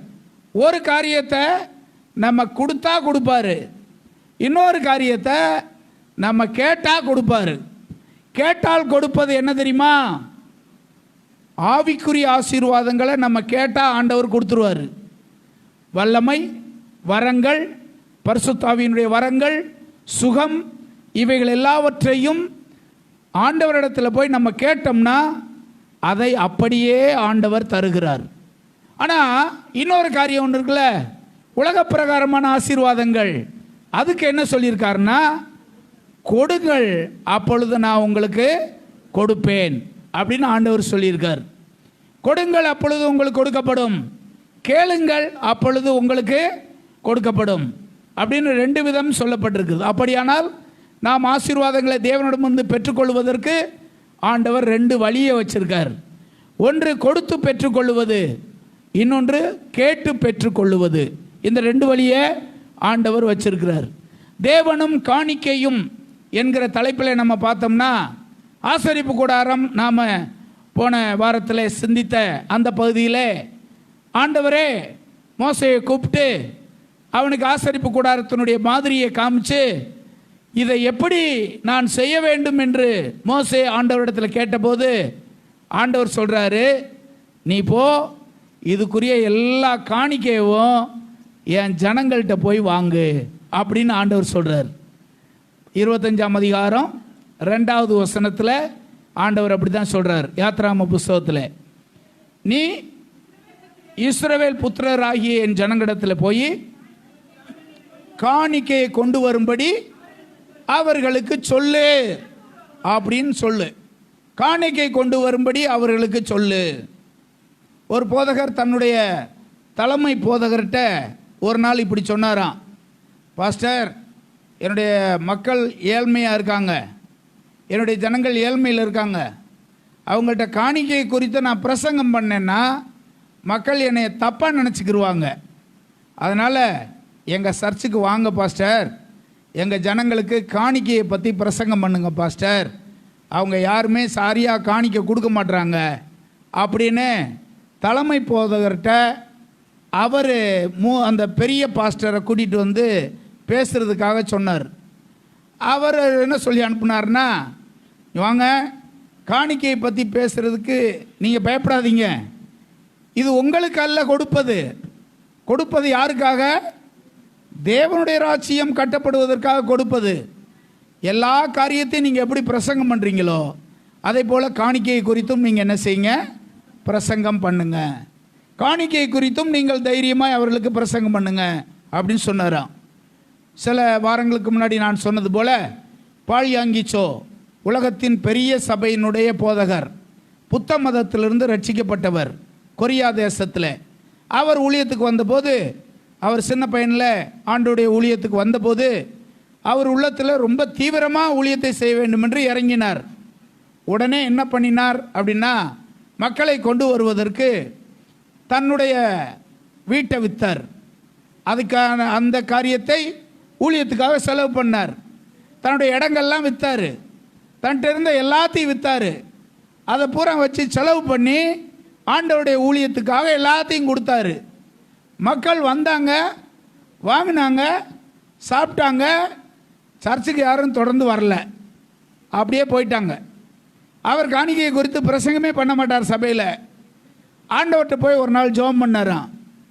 [SPEAKER 1] ஒரு காரியத்தை நம்ம கொடுத்தா கொடுப்பாரு, இன்னொரு காரியத்தை நம்ம கேட்டா கொடுப்பாரு. கேட்டால் கொடுப்பது என்ன தெரியுமா? ஆவிக்குரிய ஆசீர்வாதங்களை நம்ம கேட்டால் ஆண்டவர் கொடுத்துருவார். வல்லமை, வரங்கள், பரிசுத்த ஆவியினுடைய வரங்கள், சுகம், இவைகள் எல்லாவற்றையும் ஆண்டவரிடத்தில் போய் நம்ம கேட்டோம்னா அதை அப்படியே ஆண்டவர் தருகிறார். ஆனால் இன்னொரு காரியம் ஒன்று இருக்குல்ல, உலக பிரகாரமான ஆசீர்வாதங்கள். அதுக்கு என்ன சொல்லியிருக்காருன்னா, கொடுங்கள் அப்பொழுது நான் உங்களுக்கு கொடுப்பேன் அப்படின்னு ஆண்டவர் சொல்லியிருக்கார். கொடுங்கள் அப்பொழுது உங்களுக்கு கொடுக்கப்படும், கேளுங்கள் அப்பொழுது உங்களுக்கு கொடுக்கப்படும் அப்படின்னு 2 விதம் சொல்லப்பட்டிருக்குது. அப்படியானால் நாம் ஆசீர்வாதங்களை தேவனிடம் வந்து பெற்றுக்கொள்வதற்கு ஆண்டவர் 2 வழியை வச்சிருக்கார். ஒன்று கொடுத்து பெற்றுக்கொள்வது, இன்னொன்று கேட்டு பெற்றுக்கொள்வது. இந்த 2 வழியை ஆண்டவர் வச்சிருக்கிறார். தேவனும் காணிக்கையும் என்கிற தலைப்பில் நம்ம பார்த்தோம்னா, ஆசரிப்பு கூடாரம் நாம் போன வாரத்தில் சிந்தித்த அந்த பகுதியில் ஆண்டவரே மோசையை கூப்பிட்டு அவனுக்கு ஆசரிப்பு கூடாரத்தினுடைய மாதிரியை காமிச்சு இதை எப்படி நான் செய்ய வேண்டும் என்று மோசே ஆண்டவரிடத்தில் கேட்டபோது ஆண்டவர் சொல்கிறாரு, நீ போ, இதுக்குரிய எல்லா காணிக்கையும் என் ஜனங்கள்கிட்ட போய் வாங்கு அப்படின்னு ஆண்டவர் சொல்கிறார். 25ஆம் அதிகாரம் 2வது வசனத்தில் ஆண்டவர் அப்படி தான் சொல்கிறார். யாத்ராம புஸ்தகத்தில், நீ இஸ்ரவேல் புத்திரராகிய என் ஜனங்களிடத்தில் போய் காணிக்கையை கொண்டு வரும்படி அவர்களுக்கு சொல்லு அப்படின்னு சொல்லு. காணிக்கை கொண்டு வரும்படி அவர்களுக்கு சொல்லு. ஒரு போதகர் தன்னுடைய தலைமை போதகர்கிட்ட ஒரு நாள் இப்படி சொன்னாராம், பாஸ்டர், என்னுடைய மக்கள் ஏழ்மையாக இருக்காங்க, என்னுடைய ஜனங்கள் ஏழ்மையில் இருக்காங்க, அவங்கள்ட்ட காணிக்கை குறித்து நான் பிரசங்கம் பண்ணேன்னா மக்கள் என்னை தப்பாக நினச்சிக்கிடுவாங்க. அதனால் எங்கள் சர்ச்சுக்கு வாங்க பாஸ்டர், எங்கள் ஜனங்களுக்கு காணிக்கையை பற்றி பிரசங்கம் பண்ணுங்க பாஸ்டர், அவங்க யாருமே சரியாக காணிக்கை கொடுக்க மாட்டுறாங்க அப்படின்னு தலைமை போதகர்கிட்ட அவர் அந்த பெரிய பாஸ்டரை கூட்டிகிட்டு வந்து பேசுகிறதுக்காக சொன்னார். அவர் என்ன சொல்லி அனுப்புனார்னா, வாங்க, காணிக்கையை பற்றி பேசுகிறதுக்கு நீங்கள் பயப்படாதீங்க, இது உங்களுக்கு அல்ல கொடுப்பது. கொடுப்பது யாருக்காக? தேவனுடைய ராஜ்யம் கட்டப்படுவதற்காக கொடுப்பது. எல்லா காரியத்தையும் நீங்கள் எப்படி பிரசங்கம் பண்ணுறீங்களோ அதே போல் காணிக்கையை குறித்தும் நீங்கள் என்ன செய்யுங்க, பிரசங்கம் பண்ணுங்க. காணிக்கை குறித்தும் நீங்கள் தைரியமாக அவர்களுக்கு பிரசங்கம் பண்ணுங்க அப்படின்னு சொன்னாராம். சில வாரங்களுக்கு முன்னாடி நான் சொன்னது போல் பால்யாங்கிச்சோ உலகத்தின் பெரிய சபையினுடைய போதகர், புத்த மதத்திலிருந்து ரட்சிக்கப்பட்டவர், கொரியா தேசத்தில். அவர் ஊழியத்துக்கு வந்தபோது, அவர் சின்ன பையனில் ஆண்டோடைய ஊழியத்துக்கு வந்தபோது அவர் உள்ளத்தில் ரொம்ப தீவிரமாக ஊழியத்தை செய்ய வேண்டும் என்று இறங்கினார். உடனே என்ன பண்ணினார் அப்படின்னா, மக்களை கொண்டு வருவதற்கு தன்னுடைய வீட்டை விற்றார். அதுக்கான அந்த காரியத்தை ஊழியத்துக்காக செலவு பண்ணார். தன்னுடைய இடங்கள்லாம் விற்றார், தன்கிட்ட இருந்த எல்லாத்தையும் விற்றார். அதை பூரா வச்சு செலவு பண்ணி ஆண்டவருடைய ஊழியத்துக்காக எல்லாத்தையும் கொடுத்தாரு. மக்கள் வந்தாங்க, வாங்கினாங்க, சாப்பிட்டாங்க. சர்ச்சுக்கு யாரும் தொடர்ந்து வரல, அப்படியே போயிட்டாங்க. அவர் காணிக்கையை குறித்து பிரசங்கமே பண்ண மாட்டார் சபையில். ஆண்டவர்கிட்ட போய் ஒரு நாள் ஜெபம் பண்ணாராம்,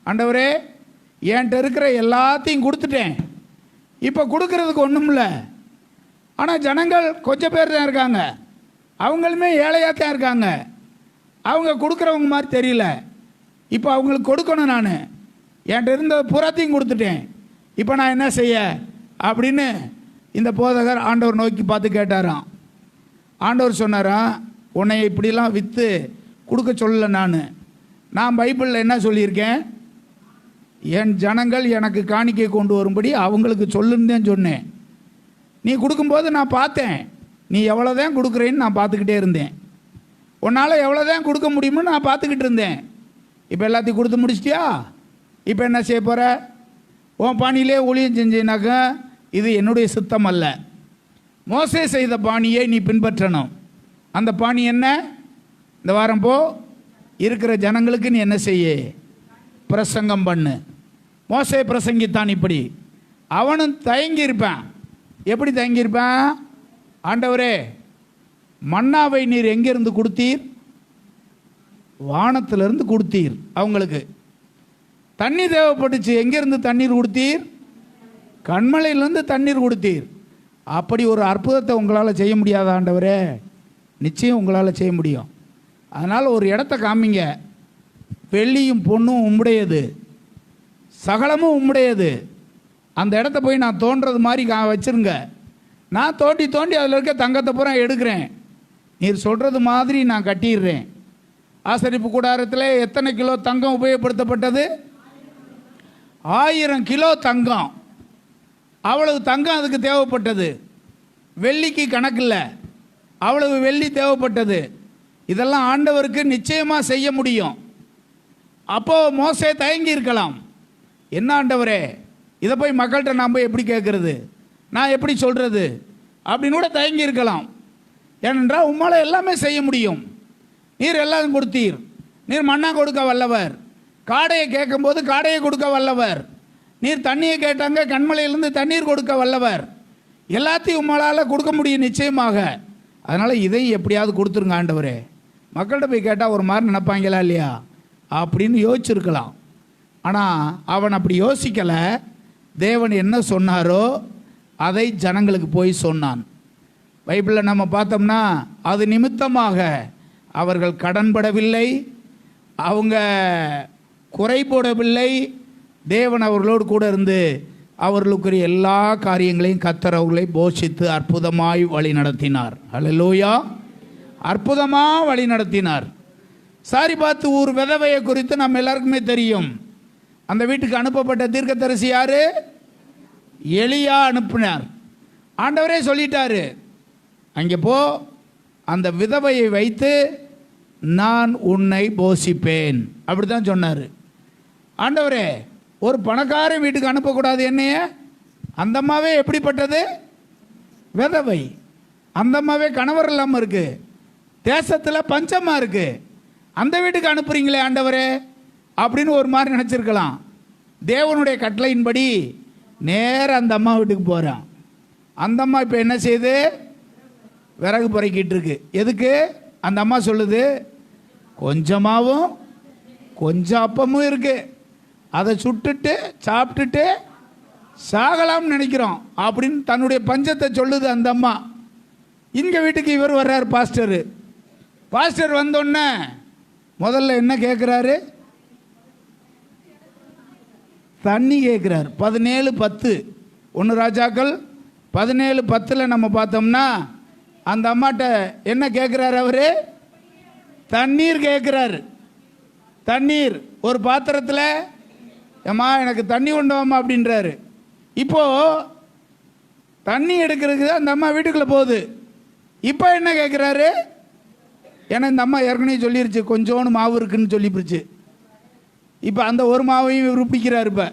[SPEAKER 1] ஆண்டவரே, என்கிட்ட இருக்கிற எல்லாத்தையும் கொடுத்துட்டேன், இப்போ கொடுக்கறதுக்கு ஒன்றும் இல்லை. ஆனால் ஜனங்கள் கொஞ்சம் பேர் தான் இருக்காங்க, அவங்களுமே ஏழையாக தான் இருக்காங்க, அவங்க கொடுக்குறவங்க மாதிரி தெரியல. இப்போ அவங்களுக்கு கொடுக்கணும், நான் என்கிட்ட இருந்த புறத்தையும் கொடுத்துட்டேன், இப்போ நான் என்ன செய்ய அப்படின்னு இந்த போதகர் ஆண்டவர் நோக்கி பார்த்து கேட்டாராம். ஆண்டவர் சொன்னாரா, உன்னை இப்படிலாம் விற்று கொடுக்க சொல்லலை. நான் பைபிளில் என்ன சொல்லியிருக்கேன், என் ஜனங்கள் எனக்கு காணிக்கை கொண்டு வரும்படி அவங்களுக்கு சொல்லுன்னு தான் சொன்னேன். நீ கொடுக்கும்போது நான் பார்த்தேன், நீ எவ்வளோதான் கொடுக்குறேன்னு நான் பார்த்துக்கிட்டே இருந்தேன். உன்னால் எவ்வளோதான் கொடுக்க முடியுமோ நான் பார்த்துக்கிட்டு இருந்தேன். இப்போ எல்லாத்தையும் கொடுத்து முடிச்சிட்டியா? இப்போ என்ன செய்ய போகிற? உன் பாணியிலே ஊழியம் செஞ்சினாக்கா இது என்னுடைய சித்தம் அல்ல. மோசே செய்த பாணியை நீ பின்பற்றணும். அந்த பாணி என்ன? இந்த வாரம் போ, இருக்கிற ஜனங்களுக்கு நீ என்ன செய்ய? பிரசங்கம் பண்ணு. மோசே பிரசங்கித்தான் இப்படி. அவனும் தயங்கியிருப்பான். எப்படி தயங்கியிருப்பான்? ஆண்டவரே, மன்னாவை நீர் எங்கிருந்து கொடுத்தீர்? வானத்திலிருந்து கொடுத்தீர். அவங்களுக்கு தண்ணீர் தேவைப்பட்டுச்சு, எங்கிருந்து தண்ணீர் கொடுத்தீர்? கண்மலையிலிருந்து தண்ணீர் கொடுத்தீர். அப்படி ஒரு அற்புதத்தை உங்களால் செய்ய முடியாத ஆண்டவரே? நிச்சயம் உங்களால் செய்ய முடியும். அதனால் ஒரு இடத்த காமிங்க. வெள்ளியும் பொண்ணும் உம்முடையது, சகலமும் உம்முடையது. அந்த இடத்த போய் நான் தோன்றது மாதிரி வச்சுருங்க. நான் தோண்டி தோண்டி அதில் இருக்க தங்கத்தை பூரா எடுக்கிறேன். நீர் சொல்கிறது மாதிரி நான் கட்டிடுறேன். ஆசரிப்பு கூடாரத்தில் எத்தனை கிலோ தங்கம் உபயோகப்படுத்தப்பட்டது? 1000 கிலோ தங்கம். அவ்வளவு தங்கம் அதுக்கு தேவைப்பட்டது. வெள்ளிக்கு கணக்கில்லை, அவ்வளவு வெள்ளி தேவைப்பட்டது. இதெல்லாம் ஆண்டவருக்கு நிச்சயமாக செய்ய முடியும். அப்போது மோசே தயங்கி இருக்கலாம். என்ன ஆண்டவரே, இதை போய் மக்கள்கிட்ட நான் போய் எப்படி கேட்குறது, நான் எப்படி சொல்கிறது அப்படின்னு கூட தயங்கி இருக்கலாம். ஏனென்றால் உம்மால் எல்லாமே செய்ய முடியும். நீர் எல்லாரும் கொடுத்தீர். நீர் மண்ணா கொடுக்க வல்லவர். காடையை கேட்கும்போது காடையை கொடுக்க வல்லவர். நீர் தண்ணியை கேட்டாங்க, கண்மலையிலேருந்து தண்ணீர் கொடுக்க வல்லவர். எல்லாத்தையும் உம்மால் கொடுக்க முடியும் நிச்சயமாக. அதனால் இதையும் எப்படியாவது கொடுத்துருங்க ஆண்டவரே. மக்கள்கிட்ட போய் கேட்டால் ஒரு மாதிரி நினைப்பாங்களா இல்லையா அப்படின்னு யோசிச்சிருக்கலாம். ஆனால் அவன் அப்படி யோசிக்கலை. தேவன் என்ன சொன்னாரோ அதை ஜனங்களுக்கு போய் சொன்னான். பைபிளில் நம்ம பார்த்தோம்னா அது நிமித்தமாக அவர்கள் கடன்படவில்லை, அவங்க குறை போடவில்லை. தேவன் அவர்களோடு கூட இருந்து அவர்களுக்குரிய எல்லா காரியங்களையும் கர்த்தர் அவர்களை போஷித்து அற்புதமாய் வழி நடத்தினார். அல்லேலூயா! அற்புதமாக வழி நடத்தினார். சாரிபாத் ஊர் விதவையை குறித்து நம்ம எல்லாருக்குமே தெரியும். அந்த வீட்டுக்கு அனுப்பப்பட்ட தீர்க்கதரிசி யாரு? எலியா அனுப்பினார். ஆண்டவரே சொல்லிட்டாரு, அங்கே போ, அந்த விதவையை வைத்து நான் உன்னை போஷிப்பேன். அப்படி தான் சொன்னார். ஆண்டவரே, ஒரு பணக்கார வீட்டுக்கு அனுப்பக்கூடாது என்னைய? அந்த அம்மாவே எப்படிப்பட்டது? விதவை. அந்த அம்மாவே கணவர் இல்லாமல் இருக்கு, தேசத்தில் பஞ்சமாக இருக்கு, அந்த வீட்டுக்கு அனுப்புறீங்களே ஆண்டவரே அப்படின்னு ஒரு மாதிரி நினச்சிருக்கலாம். தேவனுடைய கட்டளையின்படி நேர அந்த அம்மா வீட்டுக்கு போகிறான். அந்த அம்மா இப்போ என்ன செய்யுது? விறகு பொறுக்கிட்டு இருக்கு. எதுக்கு? அந்த அம்மா சொல்லுது, கொஞ்சமாகவும் கொஞ்சம் அப்பமும் இருக்கு, அதை சுட்டுட்டு சாப்பிட்டுட்டு சாகலாம்னு நினைக்கிறோம் அப்படின்னு தன்னுடைய பஞ்சத்தை சொல்லுது அந்த அம்மா. இங்கே வீட்டுக்கு இவர் வர்றார், பாஸ்டர். பாஸ்டர் வந்தோடனே முதல்ல என்ன கேட்குறாரு? தண்ணி கேட்குறார். 17:10 1 ராஜாக்கள் 17:10 நம்ம பார்த்தோம்னா அந்த அம்மாட்ட என்ன கேட்குறாரு? அவர் தண்ணீர் கேட்குறார். தண்ணீர் ஒரு பாத்திரத்தில், ஏம்மா எனக்கு தண்ணி கொண்டு வாம்மா அப்படின்றாரு. இப்போது தண்ணி எடுக்கிறதுக்கு அந்த அம்மா வீட்டுக்குள்ளே போகுது. இப்போ என்ன கேட்குறாரு? ஏன்னா இந்த அம்மா ஏற்கனவே சொல்லிருச்சு, கொஞ்சோண்டு மாவு இருக்குன்னு சொல்லிப்பிடுச்சு. இப்போ அந்த ஒரு மாவையும் இவர் பிடிக்கிறார். இப்போ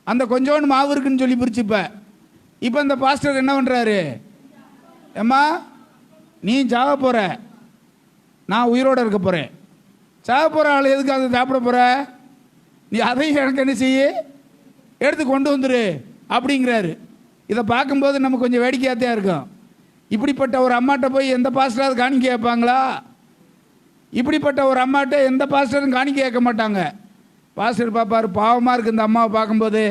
[SPEAKER 1] அந்த கொஞ்சோண்டு மாவு இருக்குன்னு சொல்லி பிடிச்சி இப்போ இந்த பாஸ்டர் என்ன பண்ணுறாரு? ஏம்மா நீ சாக போகிற, நான் உயிரோடு இருக்க போகிறேன். சாக போகிற ஆள் எதுக்கு அதை சாப்பிட போகிற? நீ அதையும் எனக்கு என்ன செய்ய, எடுத்து கொண்டு வந்துரு அப்படிங்கிறாரு. இதை பார்க்கும்போது நம்ம கொஞ்சம் வேடிக்கையாகத்தான் இருக்கும். இப்படிப்பட்ட ஒரு அம்மாட்ட போய் எந்த பாஸ்டராவது காணிக்க கேட்பாங்களா? இப்படிப்பட்ட ஒரு அம்மாட்ட எந்த பாஸ்டரும் காணிக்க கேட்க மாட்டாங்க. பாஸ்டர் பார்ப்பார், பாவமாக இருக்குது இந்த அம்மாவை பார்க்கும்போது,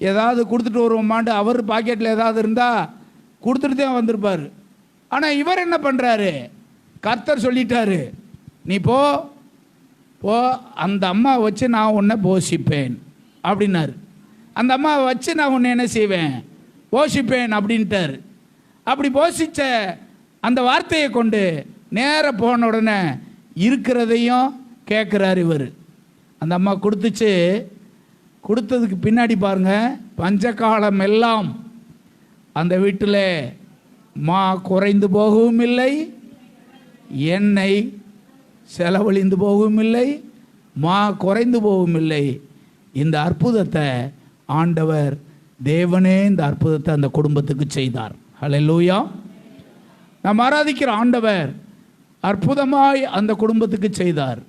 [SPEAKER 1] ஏதாவது கொடுத்துட்டு வருவோம்மாண்டு அவர் பாக்கெட்டில் ஏதாவது இருந்தால் கொடுத்துட்டு தான் வந்திருப்பார். ஆனால் இவர் என்ன பண்ணுறாரு? கர்த்தர் சொல்லிட்டாரு, நீ போ போ, அந்த அம்மாவை வச்சு நான் உன்னை போஷிப்பேன் அப்படின்னாரு. அந்த அம்மாவை வச்சு நான் உன்னை என்ன செய்வேன்? போஷிப்பேன் அப்படின்ட்டார். அப்படி போஷித்த அந்த வார்த்தையை கொண்டு நேர போன உடனே இருக்கிறதையும் கேட்குறாரு இவர். அந்த அம்மா கொடுத்துச்சு. கொடுத்ததுக்கு பின்னாடி பாருங்க, பஞ்சகாலம் எல்லாம் அந்த வீட்டில் மா குறைந்து போகவும் இல்லை, எண்ணெய் செலவழிந்து போகவும் இல்லை, மா குறைந்து போகவும் இல்லை. இந்த அற்புதத்தை ஆண்டவர் தேவனே இந்த அற்புதத்தை அந்த குடும்பத்துக்கு செய்தார். ஹல்லேலூயா. நாம் ஆராதிக்கிற ஆண்டவர் அற்புதமாய் அந்த குடும்பத்துக்கு செய்தார்.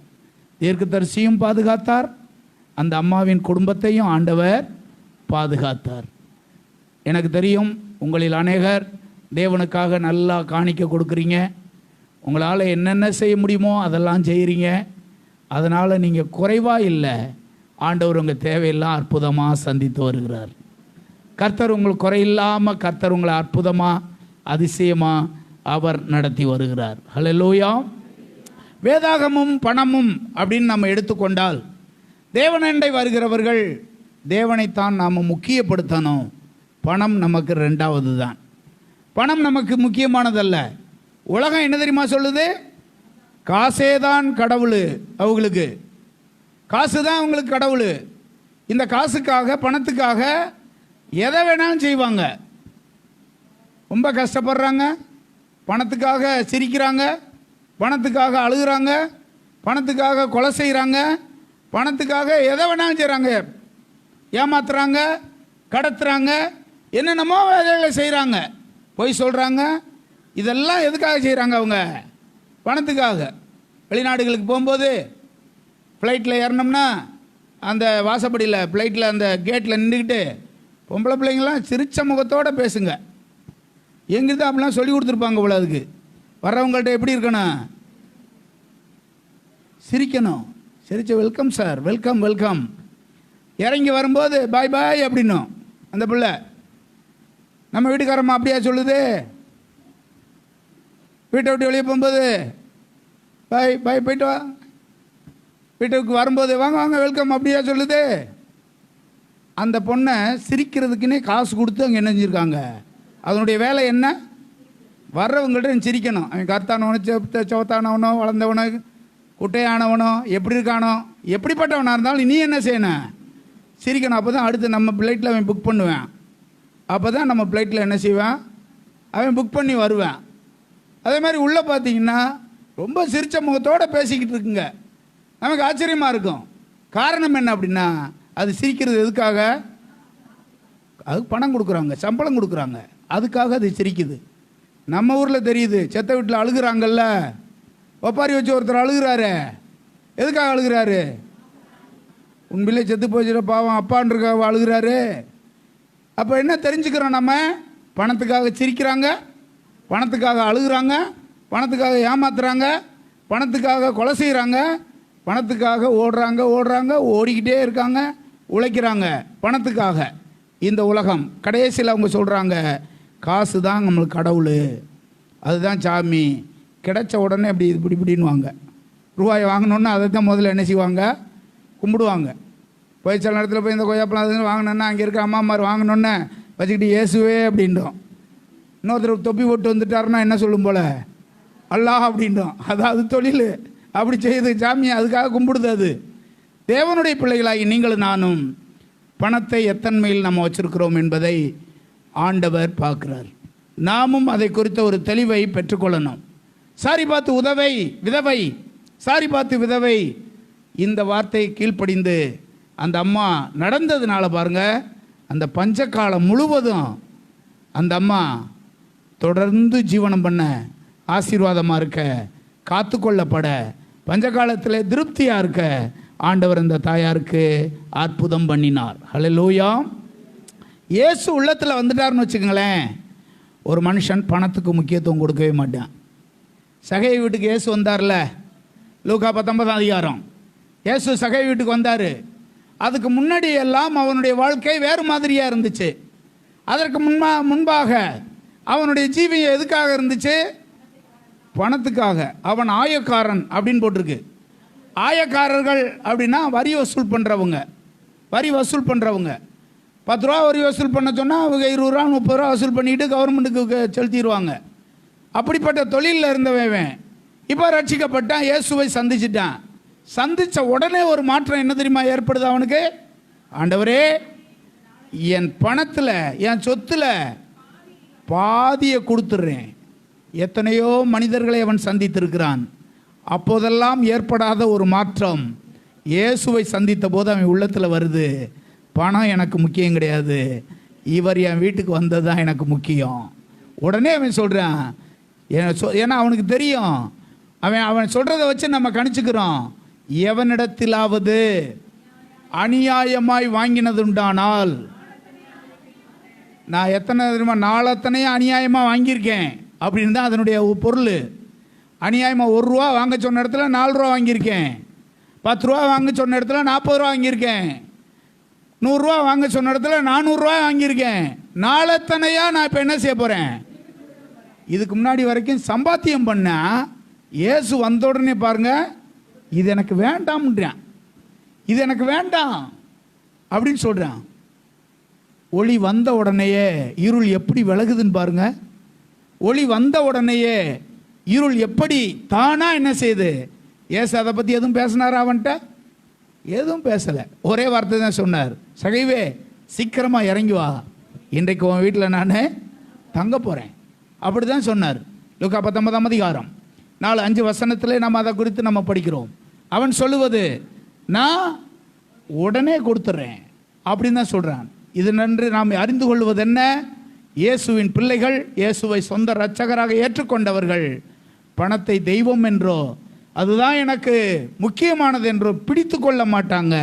[SPEAKER 1] தீர்க்கதரிசியும் பாதுகாத்தார், அந்த அம்மாவின் குடும்பத்தையும் ஆண்டவர் பாதுகாத்தார். எனக்கு தெரியும் உங்களில் அநேகர் தேவனுக்காக நல்லா காணிக்க கொடுக்குறீங்க. உங்களால் என்னென்ன செய்ய முடியுமோ அதெல்லாம் செய்கிறீங்க. அதனால் நீங்கள் குறைவாக இல்லை, ஆண்டவர் உங்கள் தேவையெல்லாம் அற்புதமாக சந்தித்து வருகிறார். கர்த்தர் உங்களுக்கு குறையில்லாமல் கர்த்தர் உங்களை அற்புதமாக அதிசயமாக அவர் நடத்தி வருகிறார். ஹல்லேலூயா. வேதாகமும் பணமும் அப்படின்னு நம்ம எடுத்துக்கொண்டால், தேவனண்டை வருகிறவர்கள் தேவனைத்தான் நாம் முக்கியப்படுத்தணும். பணம் நமக்கு ரெண்டாவது தான். பணம் நமக்கு முக்கியமானதல்ல. உலகம் என்ன தெரியுமா சொல்லுது? காசே தான் கடவுள். அவங்களுக்கு காசு தான் அவங்களுக்கு கடவுள். இந்த காசுக்காக பணத்துக்காக எதை வேணாலும் செய்வாங்க. ரொம்ப கஷ்டப்படுறாங்க, பணத்துக்காக சிரிக்கிறாங்க, பணத்துக்காக அழுகிறாங்க, பணத்துக்காக கொலை செய்கிறாங்க, பணத்துக்காக எதை வேணாலும் செய்கிறாங்க. ஏமாத்துறாங்க, கடத்துறாங்க, என்னென்னமோ வேலைகளை செய்கிறாங்க, பொய் சொல்கிறாங்க. இதெல்லாம் எதுக்காக செய்கிறாங்க? அவங்க பணத்துக்காக. வெளிநாடுகளுக்கு போகும்போது ஃப்ளைட்டில் ஏறினோம்னா அந்த வாசப்படியில் ஃப்ளைட்டில் அந்த கேட்டில் நின்றுக்கிட்டு பொம்பளை பிள்ளைங்களாம் சிரிச்ச முகத்தோடு பேசுங்க. எங்கிட்ட அப்படிலாம் சொல்லி கொடுத்துருப்பாங்க போல. அதுக்கு வர்றவங்கள்ட்ட எப்படி இருக்கணும்? சிரிக்கணும். சிரிச்ச வெல்கம் சார், வெல்கம் வெல்கம். இறங்கி வரும்போது பாய் பாய் அப்படின்னும் அந்த பிள்ளை. நம்ம வீட்டுக்காரம்மா அப்படியா சொல்லுது? வீட்டை விட்டு வெளியே போகும்போது பாய் பாய் போயிட்டு வா, வீட்டுக்கு வரும்போது வாங்க வாங்க வெல்கம் அப்படியா சொல்லுது? அந்த பொண்ணை சிரிக்கிறதுக்குன்னே காசு கொடுத்து அங்கே என்ன செஞ்சுருக்காங்க? அதனுடைய வேலை என்ன? வர்றவங்கள்ட்ட சிரிக்கணும். அவன் கருத்தானவனோ, சவத்தானவனோ, வளர்ந்தவனோ, குட்டையானவனோ, எப்படி இருக்கானோ, எப்படிப்பட்டவனாக இருந்தாலும் நீ என்ன செய்யணும்? சிரிக்கணும். அப்போ தான் அடுத்து நம்ம ஃப்ளைட்டில் அவன் புக் பண்ணுவேன். அப்போ தான் நம்ம ஃப்ளைட்டில் என்ன செய்வேன்? அவன் புக் பண்ணி வருவேன். அதே மாதிரி உள்ளே பார்த்தீங்கன்னா ரொம்ப சிரிச்ச முகத்தோடு பேசிக்கிட்டு இருக்குங்க. நமக்கு ஆச்சரியமாக இருக்கும். காரணம் என்ன அப்படின்னா, அது சிரிக்கிறது எதுக்காக? அதுக்கு பணம் கொடுக்குறாங்க, சம்பளம் கொடுக்குறாங்க, அதுக்காக அது சிரிக்குது. நம்ம ஊரில் தெரியுது, செத்த வீட்டில் அழுகுறாங்கல்ல, ஒப்பாரி வச்சு ஒருத்தர் அழுகிறாரு. எதுக்காக அழுகிறாரு? உண்மையிலே செத்து போச்சுட பாவம் அப்பான்றக்காக அழுகிறாரு. அப்போ என்ன தெரிஞ்சுக்கிறோம் நம்ம? பணத்துக்காக சிரிக்கிறாங்க, பணத்துக்காக அழுகுறாங்க, பணத்துக்காக ஏமாத்துறாங்க, பணத்துக்காக கொலை செய்கிறாங்க, பணத்துக்காக ஓடுறாங்க ஓடுறாங்க, ஓடிக்கிட்டே இருக்காங்க, உழைக்கிறாங்க பணத்துக்காக. இந்த உலகம் கடைசியில் அவங்க சொல்கிறாங்க, காசு தான் நம்மளுக்கு கடவுள், அதுதான் சாமி. கிடைச்ச உடனே அப்படி இப்படி இப்படின்னுவாங்க. ரூபாய் வாங்கினோன்னா அதை தான் முதல்ல என்ன செய்வாங்க? கும்பிடுவாங்க. போய் சில நேரத்தில் போய் இந்த கொய்யாப்பழம் அது வாங்கினோன்னா அங்கே இருக்க அம்மாமார் வாங்கினோன்னே வச்சுக்கிட்டு இயேசுவே அப்படின்றோம். இன்னொருத்தர் தொப்பி போட்டு வந்துட்டாருன்னா என்ன சொல்லும் போல்? அல்லாஹ் அப்படின்றோம். அதாவது தொழில் அப்படி செய்யுது சாமி, அதுக்காக கும்பிடுது. அது தேவனுடைய பிள்ளைகளாகி நீங்களும் நானும் பணத்தை எத்தன்மையில் நம்ம வச்சிருக்கிறோம் என்பதை ஆண்டவர் பார்க்கிறார். நாமும் அதை குறித்த ஒரு தெளிவை பெற்றுக்கொள்ளணும். சாரி பார்த்து உதவை விதவை, சாரி பார்த்து விதவை, இந்த வார்த்தை கீழ்ப்படிந்து அந்த அம்மா நடந்ததுனால பாருங்க, அந்த பஞ்சகாலம் முழுவதும் அந்த அம்மா தொடர்ந்து ஜீவனம் பண்ண, ஆசீர்வாதமாக இருக்க, காத்துக்கொள்ளப்பட, பஞ்சகாலத்தில் திருப்தியாக இருக்க ஆண்டவர் இந்த தாயாருக்கு அற்புதம் பண்ணினார். ஹல்லேலூயா. இயேசு உள்ளத்தில் வந்துட்டார்னு வச்சுக்கோங்களேன், ஒரு மனுஷன் பணத்துக்கு முக்கியத்துவம் கொடுக்கவே மாட்டான். சகை வீட்டுக்கு இயேசு வந்தார்ல, லூக்கா 19 அதிகாரம். இயேசு சகை வீட்டுக்கு வந்தார். அதுக்கு முன்னாடி எல்லாம் அவனுடைய வாழ்க்கை வேறு மாதிரியாக இருந்துச்சு. அதற்கு முன்பாக அவனுடைய ஜீவியம் எதுக்காக இருந்துச்சு? பணத்துக்காக. அவன் ஆயக்காரன் அப்படின்னு போட்டிருக்கு. ஆயக்காரர்கள் அப்படின்னா வரி வசூல் பண்ணுறவங்க. வரி வசூல் பண்ணுறவங்க 10 ரூபா வரி வசூல் பண்ண சொன்னால் அவங்க 20 ரூபா 30 ரூபா வசூல் பண்ணிட்டு கவர்மெண்ட்டுக்கு செலுத்திடுவாங்க. அப்படிப்பட்ட தொழிலில் இருந்தவன் இப்போ ரட்சிக்கப்பட்டான், இயேசுவை சந்திச்சிட்டான். சந்தித்த உடனே ஒரு மாற்றம் என்ன தெரியுமா ஏற்படுது அவனுக்கு? ஆண்டவரே, என் பணத்தில், என் சொத்தில் பாதியை கொடுத்துட்றேன். எத்தனையோ மனிதர்களை அவன் சந்தித்திருக்கிறான். அப்போதெல்லாம் ஏற்படாத ஒரு மாற்றம் இயேசுவை சந்தித்த போது அவன் உள்ளத்தில் வருது. பணம் எனக்கு முக்கியம் கிடையாது, இவர் என் வீட்டுக்கு வந்தது தான் எனக்கு முக்கியம். உடனே அவன் சொல்கிறான், ஏன்னா அவனுக்கு தெரியும், அவன் சொல்கிறத வச்சு நம்ம கணிச்சுக்கிறோம். எவனிடத்திலாவது அநியாயமாய் வாங்கினதுண்டானால், நான் எத்தனை தெரியுமா நாளத்தனையும் அநியாயமாக வாங்கியிருக்கேன் அப்படின்னு தான் அதனுடைய பொருள். அநியாயமாக 1 ரூபா வாங்க சொன்ன இடத்துல 4 ரூபா வாங்கியிருக்கேன், 10 ரூபா வாங்க சொன்ன இடத்துல 40 ரூபா வாங்கியிருக்கேன், 100 ரூபா வாங்க சொன்ன இடத்துல 400 ரூபா வாங்கியிருக்கேன். நாளத்தனையாக நான் இப்போ என்ன செய்ய போகிறேன்? இதுக்கு முன்னாடி வரைக்கும் சம்பாத்தியம் பண்ண, இயேசு வந்த உடனே பாருங்க, இது எனக்கு வேண்டாம்ன்றான், இது எனக்கு வேண்டாம் அப்படின்னு சொல்கிறான். ஒளி வந்த உடனேயே இருள் எப்படி விலகுதுன்னு பாருங்க. ஒளி வந்த உடனேயே இருள் எப்படி தானா என்ன செய்யுது? ஏசு அதை பற்றி எதுவும் பேசினாரா? அவன்கிட்ட எதுவும் பேசலை, ஒரே வார்த்தை தான் சொன்னார், சகைவே சீக்கிரமாக இறங்கி வா, இன்றைக்கு உன் வீட்டில் நான் தங்க போகிறேன். அப்படி தான் சொன்னார். லூக்கா 19ஆம் அதிகாரம் 4-5 வசனத்தில் நம்ம அதை குறித்து நம்ம படிக்கிறோம். அவன் சொல்லுவது, நான் உடனே கொடுத்துட்றேன் அப்படின்னு தான் சொல்கிறான். இது நன்று நாம் அறிந்து கொள்வது என்ன? இயேசுவின் பிள்ளைகள், இயேசுவை சொந்த இரட்சகராக ஏற்றுக்கொண்டவர்கள் பணத்தை தெய்வம் என்றோ அதுதான் எனக்கு முக்கியமானது என்றோ பிடித்து கொள்ள மாட்டாங்க.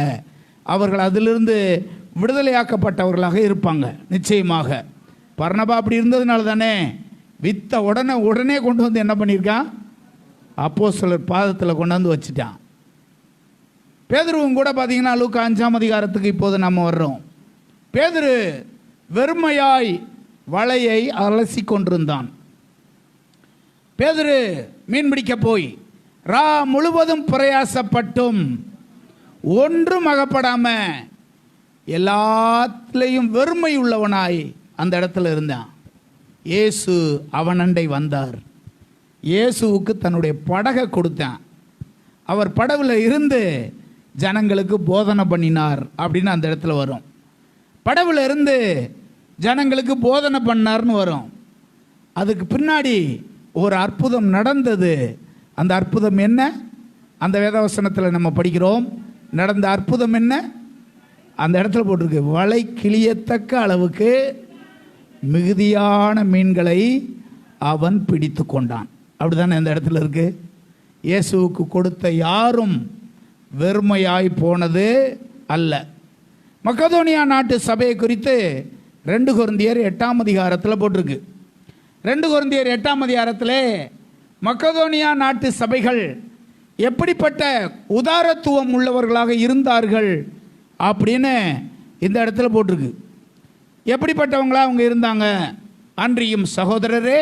[SPEAKER 1] அவர்கள் அதிலிருந்து விடுதலையாக்கப்பட்டவர்களாக இருப்பாங்க. நிச்சயமாக பர்னபா அப்படி இருந்ததுனால தானே வித்த உடனே கொண்டு வந்து என்ன பண்ணியிருக்கான்? அப்போஸ்தலர் பாதத்தில் கொண்டாந்து வச்சுட்டான். பேதுருவும் கூட பார்த்தீங்கன்னா லூக்கா 5ஆம் அதிகாரத்துக்கு இப்போது நம்ம வர்றோம். பேதுரு வெறுமையாய் வலையை அலசி கொண்டிருந்தான். பேதுரு மீன் பிடிக்க போய் முழுவதும் பிரயாசப்பட்டும் ஒன்றும் அகப்படாம எல்லாத்திலையும் வெறுமை உள்ளவனாய் அந்த இடத்துல இருந்தான். இயேசு அவனண்டை வந்தார். இயேசுவுக்கு தன்னுடைய படகை கொடுத்தான். அவர் படகுல இருந்து ஜனங்களுக்கு போதனை பண்ணினார் அப்படின்னு அந்த இடத்துல வரும். படகுல இருந்து ஜனங்களுக்கு போதனை பண்ணார்னு வரும். அதுக்கு பின்னாடி ஒரு அற்புதம் நடந்தது. அந்த அற்புதம் என்ன? அந்த வேதவசனத்தில் நம்ம படிக்கிறோம். நடந்த அற்புதம் என்ன? அந்த இடத்துல போட்டிருக்கு, வலை கிளியத்தக்க அளவுக்கு மிகுதியான மீன்களை அவன் பிடித்து கொண்டான். அப்படிதானே அந்த இடத்துல இருக்கு. இயேசுவுக்கு கொடுத்த யாரும் வெறுமையாய் போனது அல்ல. மக்கதோனியா நாட்டு சபையை குறித்து 2 கொரிந்தியர் 8ஆம் அதிகாரத்தில் போட்டிருக்கு. 2 கொரிந்தியர் 8ஆம் அதிகாரத்தில் மக்கதோனியா நாட்டு சபைகள் எப்படிப்பட்ட உதாரத்துவம் உள்ளவர்களாக இருந்தார்கள் அப்படின்னு இந்த இடத்துல போட்டிருக்கு. எப்படிப்பட்டவங்களா அவங்க இருந்தாங்க? அன்றியும் சகோதரரே,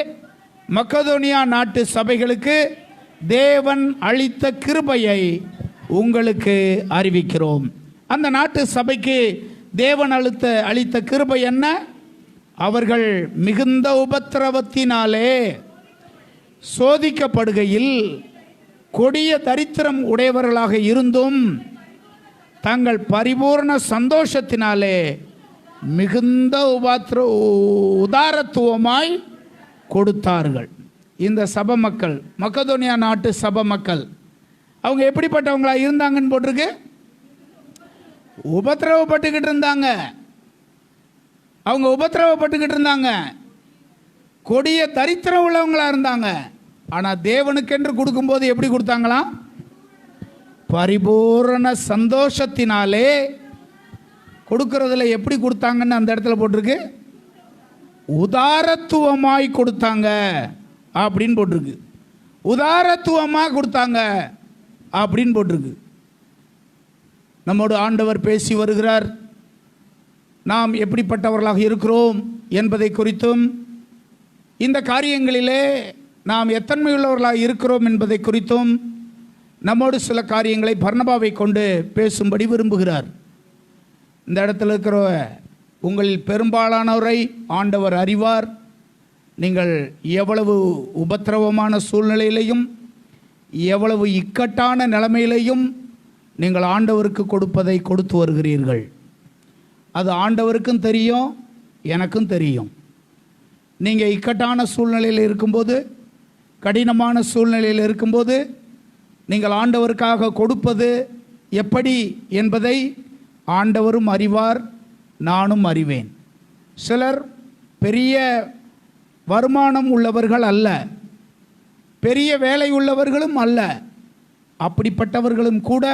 [SPEAKER 1] மக்கதோனியா நாட்டு சபைகளுக்கு தேவன் அளித்த கிருபையை உங்களுக்கு அறிவிக்கிறோம். அந்த நாட்டு சபைக்கு தேவன் அளித்த கிருபை என்ன? அவர்கள் மிகுந்த உபத்திரவத்தினாலே சோதிக்கப்படுகையில் கொடிய தரித்திரம் உடையவர்களாக இருந்தும் தங்கள் பரிபூர்ண சந்தோஷத்தினாலே மிகுந்த உதாரத்துவமாய் கொடுத்தார்கள். இந்த சபை மக்கள், மக்கதோனியா நாட்டு சபை மக்கள், அவங்க எப்படிப்பட்டவங்களா இருந்தாங்கன்னு போட்டிருக்கு? உபத்திரவப்பட்டுக்கிட்டு இருந்தாங்க. அவங்க உபத்திரவப்பட்டுக்கிட்டு இருந்தாங்க. கொடிய தரித்திரம் உள்ளவங்களா இருந்தாங்க. ஆனால் தேவனுக்கென்று கொடுக்கும்போது எப்படி கொடுத்தாங்களாம்? பரிபூரண சந்தோஷத்தினாலே கொடுக்கறதுல எப்படி கொடுத்தாங்கன்னு அந்த இடத்துல போட்டிருக்கு, உதாரத்துவமாய் கொடுத்தாங்க அப்படின்னு போட்டிருக்கு. உதாரத்துவமாக கொடுத்தாங்க அப்படின்னு போட்டிருக்கு. நம்மோடு ஆண்டவர் பேசி வருகிறார். நாம் எப்படிப்பட்டவர்களாக இருக்கிறோம் என்பதை குறித்தும், இந்த காரியங்களிலே நாம் எத்தன்மையுள்ளவர்களாக இருக்கிறோம் என்பதை குறித்தும் நம்மோடு சில காரியங்களை பர்னபாவை கொண்டு பேசும்படி விரும்புகிறார். இந்த இடத்துல இருக்கிற உங்களில் பெரும்பாலானவரை ஆண்டவர் அறிவார். நீங்கள் எவ்வளவு உபத்திரவமான சூழ்நிலையிலையும் எவ்வளவு இக்கட்டான நிலைமையிலையும் நீங்கள் ஆண்டவருக்கு கொடுப்பதை கொடுத்து வருகிறீர்கள். அது ஆண்டவருக்கும் தெரியும், எனக்கும் தெரியும். நீங்கள் இக்கட்டான சூழ்நிலையில் இருக்கும்போது, கடினமான சூழ்நிலையில் இருக்கும்போது நீங்கள் ஆண்டவருக்காக கொடுப்பது எப்படி என்பதை ஆண்டவரும் அறிவார், நானும் அறிவேன். சிலர் பெரிய வருமானம் உள்ளவர்கள் அல்ல, பெரிய வேலை உள்ளவர்களும் அல்ல. அப்படிப்பட்டவர்களும் கூட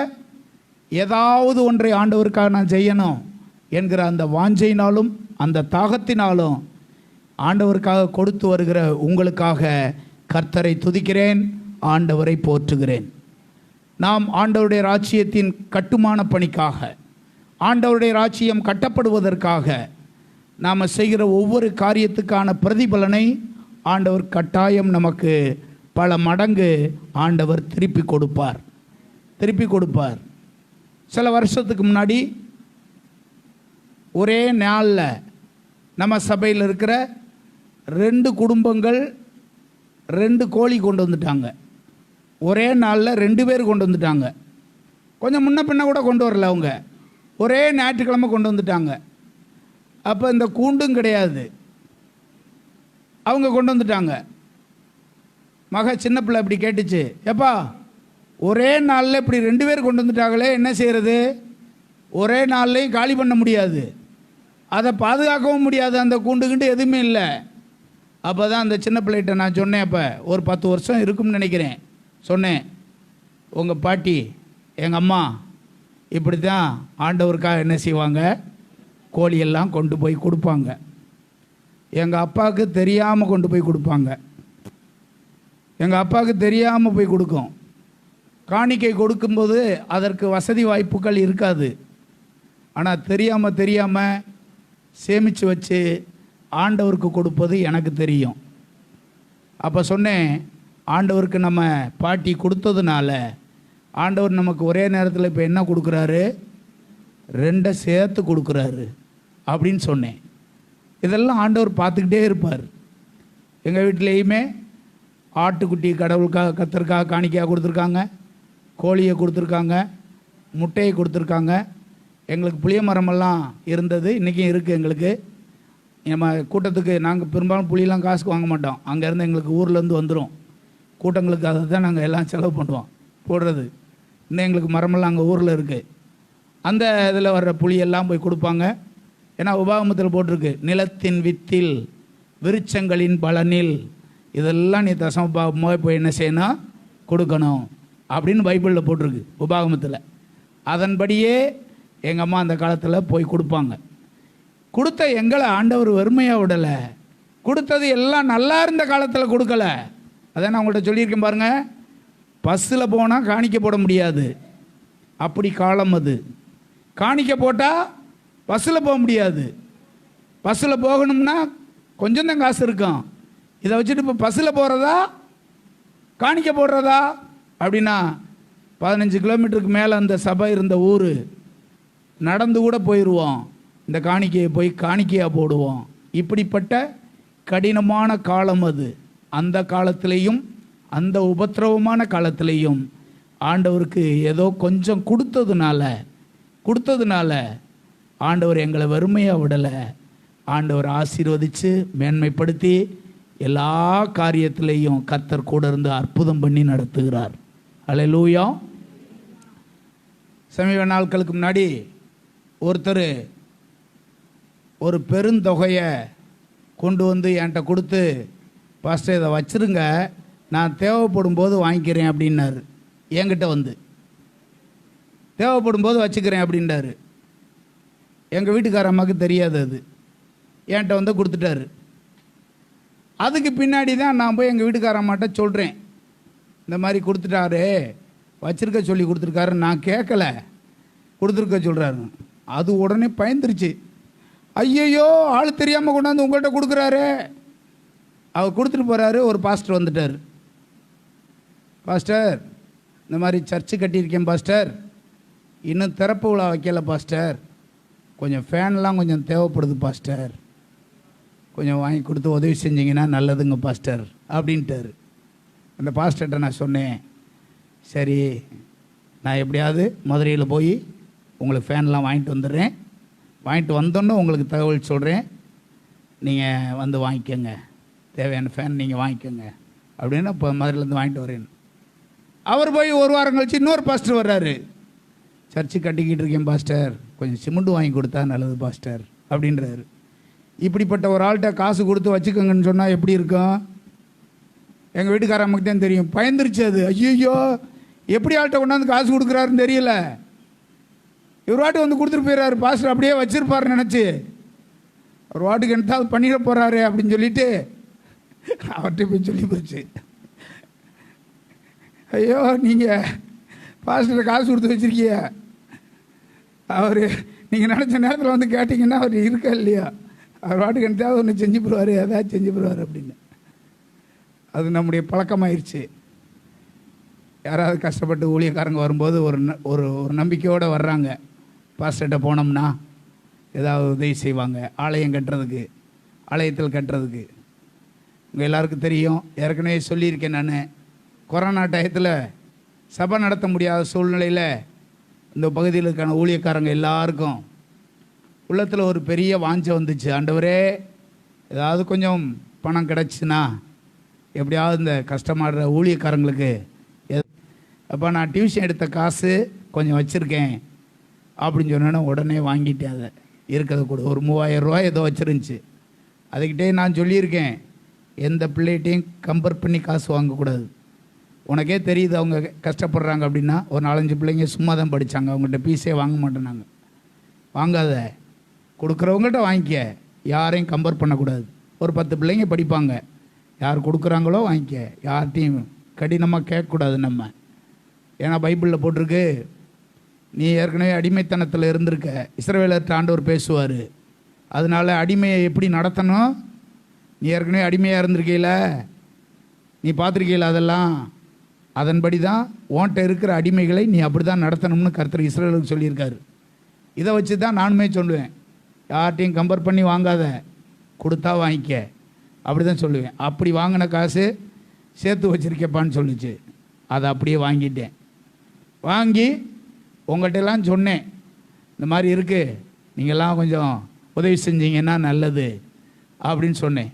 [SPEAKER 1] ஏதாவது ஒன்றை ஆண்டவருக்காக நான் செய்யணும் என்கிற அந்த வாஞ்சையினாலும் அந்த தாகத்தினாலும் ஆண்டவருக்காக கொடுத்து வருகிற உங்களுக்காக கர்த்தரை துதிக்கிறேன், ஆண்டவரை போற்றுகிறேன். நாம் ஆண்டவருடைய ராஜ்யத்தின் கட்டுமான பணிக்காக, ஆண்டவருடைய ராஜ்யம் கட்டப்படுவதற்காக நாம் செய்கிற ஒவ்வொரு காரியத்துக்கான பிரதிபலனை ஆண்டவர் கட்டாயம் நமக்கு பல மடங்கு ஆண்டவர் திருப்பி கொடுப்பார். சில வருஷத்துக்கு முன்னாடி ஒரே நாளில் நம்ம சபையில் இருக்கிற 2 குடும்பங்கள் 2 கோழி கொண்டு வந்துட்டாங்க. ஒரே நாளில் 2 பேர் கொண்டு வந்துட்டாங்க. கொஞ்சம் முன்ன பின்ன கூட கொண்டு வரல, அவங்க ஒரே ஞாயிற்றுக்கிழமை கொண்டு வந்துட்டாங்க. அப்போ இந்த கூண்டும் கிடையாது, அவங்க கொண்டு வந்துட்டாங்க. சின்ன பிள்ளை இப்படி கேட்டுச்சு, எப்பா ஒரே நாளில் இப்படி 2 பேர் கொண்டு வந்துட்டாங்களே, என்ன செய்கிறது? ஒரே நாள்லையும் காலி பண்ண முடியாது, அதை பாதுகாக்கவும் முடியாது, அந்த கூண்டுக்கிண்டு எதுவுமே இல்லை. அப்போ தான் அந்த சின்ன பிள்ளைகிட்ட நான் சொன்னேன், அப்போ ஒரு 10 வருஷம் இருக்கும்னு நினைக்கிறேன், சொன்னேன், உங்கள் பாட்டி எங்கள் அம்மா இப்படி தான் ஆண்டவருக்காக என்ன செய்வாங்க, கோழியெல்லாம் கொண்டு போய் கொடுப்பாங்க. எங்கள் அப்பாவுக்கு தெரியாமல் கொண்டு போய் கொடுப்பாங்க. எங்கள் அப்பாவுக்கு தெரியாமல் போய் கொடுக்கும். காணிக்கை கொடுக்கும்போது அதற்கு வசதி வாய்ப்புகள் இருக்காது. ஆனால் தெரியாமல் சேமித்து வச்சு ஆண்டவருக்கு கொடுப்பது எனக்கு தெரியும். அப்போ சொன்னேன், ஆண்டவருக்கு நம்ம பாட்டி கொடுத்ததுனால ஆண்டவர் நமக்கு ஒரே நேரத்தில் இப்போ என்ன கொடுக்குறாரு, 2 சேர்த்து கொடுக்குறாரு அப்படின்னு சொன்னேன். இதெல்லாம் ஆண்டவர் பார்த்துக்கிட்டே இருப்பார். எங்கள் வீட்டிலையுமே ஆட்டுக்குட்டி கடவுளுக்காக கத்தருக்காக காணிக்கையாக கொடுத்துருக்காங்க, கோழியை கொடுத்துருக்காங்க, முட்டையை கொடுத்துருக்காங்க. எங்களுக்கு புளிய மரமெல்லாம் இருந்தது, இன்றைக்கும் இருக்குது. எங்களுக்கு நம்ம கூட்டத்துக்கு நாங்கள் பெரும்பாலும் புளியெல்லாம் காசுக்கு வாங்க மாட்டோம், அங்கேருந்து எங்களுக்கு ஊர்லேருந்து வந்துடும். கூட்டங்களுக்கு அதை தான் நாங்கள் எல்லாம் செலவு பண்ணுவோம் போடுறது. இன்னும் எங்களுக்கு மரமெல்லாம் அங்கே ஊரில் இருக்குது. அந்த இதில் வர்ற புளியெல்லாம் போய் கொடுப்பாங்க. ஏன்னா உபாகமத்தில் போட்டிருக்கு, நிலத்தின் வித்தில் விருட்சங்களின் பலனில் இதெல்லாம் நீ தசமபாகமாக போய் என்ன செய்யணும், கொடுக்கணும் அப்படின்னு பைபிளில் போட்டிருக்கு, உபாகமத்தில். அதன்படியே எங்கள் அம்மா அந்த காலத்தில் போய் கொடுப்பாங்க. கொடுத்த எங்களை ஆண்டவர் வெறுமையாக விடலை, கொடுத்தது எல்லாம் நல்லா இருந்த காலத்தில் கொடுக்கல. அதான் நான் உங்கள்கிட்ட சொல்லியிருக்கேன் பாருங்கள், பஸ்ஸில் போனால் காணிக்க போட முடியாது, அப்படி காலம் அது. காணிக்க போட்டால் பஸ்ஸில் போக முடியாது. பஸ்ஸில் போகணும்னா கொஞ்சம் தான் காசு இருக்கும். இதை வச்சுட்டு இப்போ பஸ்ஸில் போகிறதா காணிக்க போடுறதா அப்படின்னா 15 கிலோமீட்டருக்கு மேலே அந்த சபை இருந்த ஊர், நடந்து கூட போயிடுவோம், இந்த காணிக்கையை போய் காணிக்கையாக போடுவோம். இப்படிப்பட்ட கடினமான காலம் அது. அந்த காலத்திலையும் அந்த உபத்திரவமான காலத்திலையும் ஆண்டவருக்கு ஏதோ கொஞ்சம் கொடுத்ததுனால ஆண்டவர் எங்களை வெறுமையாக விடலை. ஆண்டவர் ஆசீர்வதித்து மேன்மைப்படுத்தி எல்லா காரியத்திலையும் கர்த்தர் கூட இருந்து அற்புதம் பண்ணி நடத்துகிறார். அல்லேலூயா. சமீப நாட்களுக்கு முன்னாடி ஒருத்தர் ஒரு பெருந்தொகையை கொண்டு வந்து என்கிட்ட கொடுத்து, பாஸ்டர் இதை வச்சுருங்க, நான் தேவைப்படும் போது வாங்கிக்கிறேன் அப்படின்னாரு. என்கிட்ட வந்து தேவைப்படும் போது வச்சுக்கிறேன் அப்படின்றாரு. எங்கள் வீட்டுக்கார அம்மாவுக்கு தெரியாது, அது என்கிட்ட வந்து கொடுத்துட்டாரு. அதுக்கு பின்னாடி தான் நான் போய் எங்கள் வீட்டுக்கார அம்மாட்ட சொல்கிறேன், இந்த மாதிரி கொடுத்துட்டாரு, வச்சுருக்க சொல்லி கொடுத்துருக்காரு, நான் கேட்கல, கொடுத்துருக்க சொல்கிறாரு. அது உடனே பயந்துருச்சு. ஐயையோ, ஆள் தெரியாமல் கொண்டாந்து உங்கள்கிட்ட கொடுக்குறாரு. அவர் கொடுத்துட்டு போகிறாரு. ஒரு பாஸ்டர் வந்துட்டார். பாஸ்டர், இந்த மாதிரி சர்ச்சு கட்டியிருக்கேன் பாஸ்டர், இன்னும் திறப்பு விழா வைக்கல பாஸ்டர், கொஞ்சம் ஃபேன்லாம் கொஞ்சம் தேவைப்படுது பாஸ்டர், கொஞ்சம் வாங்கி கொடுத்து உதவி செஞ்சிங்கன்னா நல்லதுங்க பாஸ்டர் அப்படின்ட்டார். அந்த பாஸ்டர்கிட்ட நான் சொன்னேன், சரி நான் எப்படியாவது மதுரையில் போய் உங்களுக்கு ஃபேன்லாம் வாங்கிட்டு வந்துடுறேன், வாங்கிட்டு வந்தோன்னே உங்களுக்கு தகவல் சொல்கிறேன், நீங்கள் வந்து வாங்கிக்கோங்க, தேவையான ஃபேன் நீங்கள் வாங்கிக்கோங்க அப்படின்னு இப்போ மதுரையிலேருந்து வாங்கிட்டு வரேன். அவர் போய் ஒரு வாரம் கழிச்சு இன்னொரு பாஸ்டர் வர்றாரு. சர்ச்சு கட்டிக்கிட்டு இருக்கேன் பாஸ்டர், கொஞ்சம் சிமெண்ட் வாங்கி கொடுத்தா நல்லது பாஸ்டர் அப்படின்றாரு. இப்படிப்பட்ட ஒரு ஆள்கிட்ட காசு கொடுத்து வச்சுக்கோங்கன்னு சொன்னால் எப்படி இருக்கும்? எங்கள் வீட்டுக்காரம்மாக்கு தான் தெரியும், பயந்துருச்சு அது. ஐயோ எப்படி ஆள்கிட்ட கொண்டாந்து காசு கொடுக்குறாருன்னு தெரியல, இவர் வாட்டு வந்து கொடுத்துட்டு போயிடுறாரு, பாஸ்டர் அப்படியே வச்சிருப்பாருன்னு நினச்சி ஒரு வாட்டுக்கு என்னத்தாவது பண்ணிட போகிறாரு அப்படின்னு சொல்லிட்டு அவர்கிட்ட போய் சொல்லி போச்சு, ஐயோ நீங்கள் பாஸ்டர் காசு கொடுத்து வச்சுருக்கிய, அவர் நீங்கள் நினச்ச நேரத்தில் வந்து கேட்டிங்கன்னா அவர் இருக்கா இல்லையா, அவர் வாட்டுக்கு என்னத்தாவது ஒன்று செஞ்சு போடுவார், ஏதாவது செஞ்சு போடுவார் அப்படின்னு. அது நம்முடைய பழக்கமாயிருச்சு. யாராவது கஷ்டப்பட்டு ஊழியக்காரங்க வரும்போது ஒரு நம்பிக்கையோடு வர்றாங்க, பாஸ்டர்கிட்ட போனோம்னா ஏதாவது உதவி செய்வாங்க, ஆலயம் கட்டுறதுக்கு, ஆலயத்தில் கட்டுறதுக்கு. உங்கள் எல்லாருக்கும் தெரியும், ஏற்கனவே சொல்லியிருக்கேன் நான், கொரோனா டயத்தில் சபை நடத்த முடியாத சூழ்நிலையில் இந்த பகுதியில் இருக்கான ஊழியக்காரங்க எல்லாருக்கும் உள்ளத்தில் ஒரு பெரிய வாஞ்சை வந்துச்சு, ஆண்டவரே ஏதாவது கொஞ்சம் பணம் கிடச்சின்னா எப்படியாவது இந்த கஷ்டமாடுற ஊழியக்காரங்களுக்கு. அப்போ நான் டியூஷன் எடுத்த காசு கொஞ்சம் வச்சுருக்கேன் அப்படின்னு சொன்னோன்னே உடனே வாங்கிட்டேன். அதை இருக்கிறத கூட ஒரு 3000 ரூபா ஏதோ வச்சுருந்துச்சு. அதுக்கிட்டே நான் சொல்லியிருக்கேன், எந்த பிள்ளைகிட்டையும் கம்பேர் பண்ணி காசு வாங்கக்கூடாது. உனக்கே தெரியுது அவங்க கஷ்டப்படுறாங்க அப்படின்னா. ஒரு 4-5 பிள்ளைங்க சும்மா தான் படித்தாங்க, அவங்கள்ட்ட பீஸே வாங்க மாட்டேனாங்க. வாங்காத, கொடுக்குறவங்கள்ட்ட வாங்கிக்க, யாரையும் கம்பேர் பண்ணக்கூடாது. ஒரு 10 பிள்ளைங்க படிப்பாங்க, யார் கொடுக்குறாங்களோ வாங்கிக்க, யார்கிட்டையும் கடினமாக கேட்கக்கூடாது நம்ம. ஏன்னா பைபிளில் போட்டிருக்கு, நீ ஏற்கனவே அடிமைத்தனத்தில் இருந்திருக்க, இஸ்ரவேலர்கிட்ட ஆண்டவர் பேசுவார், அதனால் அடிமையை எப்படி நடத்தணும், நீ ஏற்கனவே அடிமையாக இருந்திருக்கையில், நீ பார்த்துருக்கையில், அதெல்லாம் அதன்படி தான் உன்கிட்ட இருக்கிற அடிமைகளை நீ அப்படி தான் நடத்தணும்னு கர்த்தர் இஸ்ரவேலுக்கு சொல்லியிருக்காரு. இதை வச்சு தான் நானுமே சொல்லுவேன், யார்கிட்டையும் கம்பேர் பண்ணி வாங்காத, கொடுத்தா வாங்கிக்க, அப்படி தான் சொல்லுவேன். அப்படி வாங்கின காசு சேர்த்து வச்சுருக்கப்பான்னு சொல்லிச்சு. அதை அப்படியே வாங்கிட்டேன். வாங்கி உங்கள்கிட்டலாம் சொன்னேன், இந்த மாதிரி இருக்குது, நீங்கள்லாம் கொஞ்சம் உதவி செஞ்சீங்கன்னா நல்லது அப்படின்னு சொன்னேன்.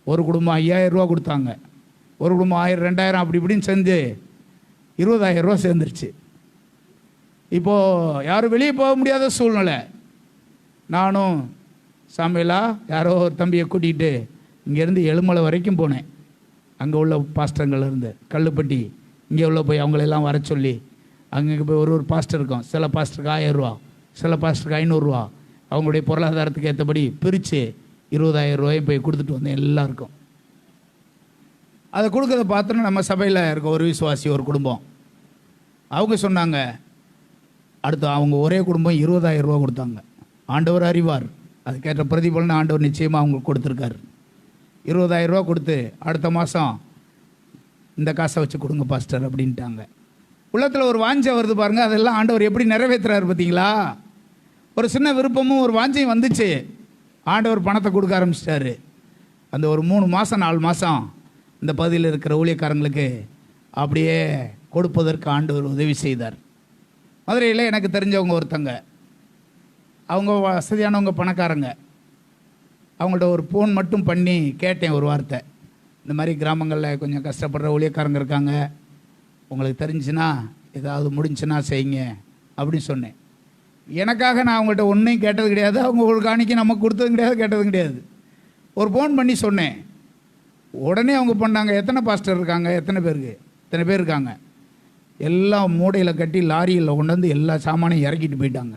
[SPEAKER 1] ஒரு குடும்பம் 5000 ரூபா கொடுத்தாங்க, ஒரு குடும்பம் 1000 2000 அப்படி இப்படின்னு செஞ்சு 20000 ரூபா சேர்ந்துருச்சு. இப்போது யாரும் வெளியே போக முடியாத சூழ்நிலை. நானும் சாமியலா யாரோ ஒரு தம்பியை கூட்டிகிட்டு இங்கேருந்து எழுமலை வரைக்கும் போனேன். அங்கே உள்ள பாஸ்டருங்கள்லேருந்து கல்லுப்பட்டி இங்கே உள்ள போய் அவங்களெல்லாம் வர சொல்லி அங்கே போய் ஒரு பாஸ்டர் இருக்கும், சில பாஸ்டருக்கு 1000 ரூபா, சில பாஸ்டருக்கு 500 ரூபா, அவங்களுடைய பொருளாதாரத்துக்கு ஏற்றபடி பிரித்து 20000 ரூபாயும் போய் கொடுத்துட்டு வந்தேன் எல்லாருக்கும். அதை கொடுக்கறத பார்த்தோன்னா நம்ம சபையில் இருக்க ஒரு விசுவாசி ஒரு குடும்பம், அவங்க சொன்னாங்க, அடுத்து அவங்க ஒரே குடும்பம் 20000 ரூபா கொடுத்தாங்க. ஆண்டவர் அறிவார், அதுக்கேற்ற பிரதிபலன் ஆண்டவர் நிச்சயமாக அவங்களுக்கு கொடுத்துருக்காரு. 20000 ரூபா கொடுத்து அடுத்த மாதம் இந்த காசை வச்சு கொடுங்க பாஸ்டர் அப்படின்ட்டாங்க. உள்ளத்தில் ஒரு வாஞ்சை வருது பாருங்கள், அதெல்லாம் ஆண்டவர் எப்படி நிறைவேற்றுறாரு பார்த்தீங்களா? ஒரு சின்ன விருப்பமும் ஒரு வாஞ்சையும் வந்துச்சு, ஆண்டவர் பணத்தை கொடுக்க ஆரம்பிச்சிட்டாரு. அந்த ஒரு 3 மாதம் 4 மாதம் இந்த பகுதியில் இருக்கிற ஊழியக்காரங்களுக்கு அப்படியே கொடுப்பதற்கு ஆண்டவர் உதவி செய்தார். மதுரையில் எனக்கு தெரிஞ்சவங்க ஒருத்தங்க, அவங்க வசதியானவங்க, பணக்காரங்க. அவங்கள்ட்ட ஒரு ஃபோன் மட்டும் பண்ணி கேட்டேன் ஒரு வார்த்தை, இந்த மாதிரி கிராமங்களில் கொஞ்சம் கஷ்டப்படுற ஊழியக்காரங்க இருக்காங்க, உங்களுக்கு தெரிஞ்சுன்னா ஏதாவது முடிஞ்சுன்னா செய்யுங்க அப்படின்னு சொன்னேன். எனக்காக நான் அவங்கள்ட்ட ஒன்றையும் கேட்டது கிடையாது, அவங்க ஒரு காணிக்கை நமக்கு கொடுத்ததும் கிடையாது, கேட்டதும் கிடையாது. ஒரு ஃபோன் பண்ணி சொன்னேன், உடனே அவங்க பண்ணாங்க. எத்தனை பாஸ்டர் இருக்காங்க, எத்தனை பேர் இருக்காங்க, எல்லாம் மூடையில் கட்டி லாரியில் கொண்டு வந்து எல்லா சாமானையும் இறக்கிட்டு போயிட்டாங்க.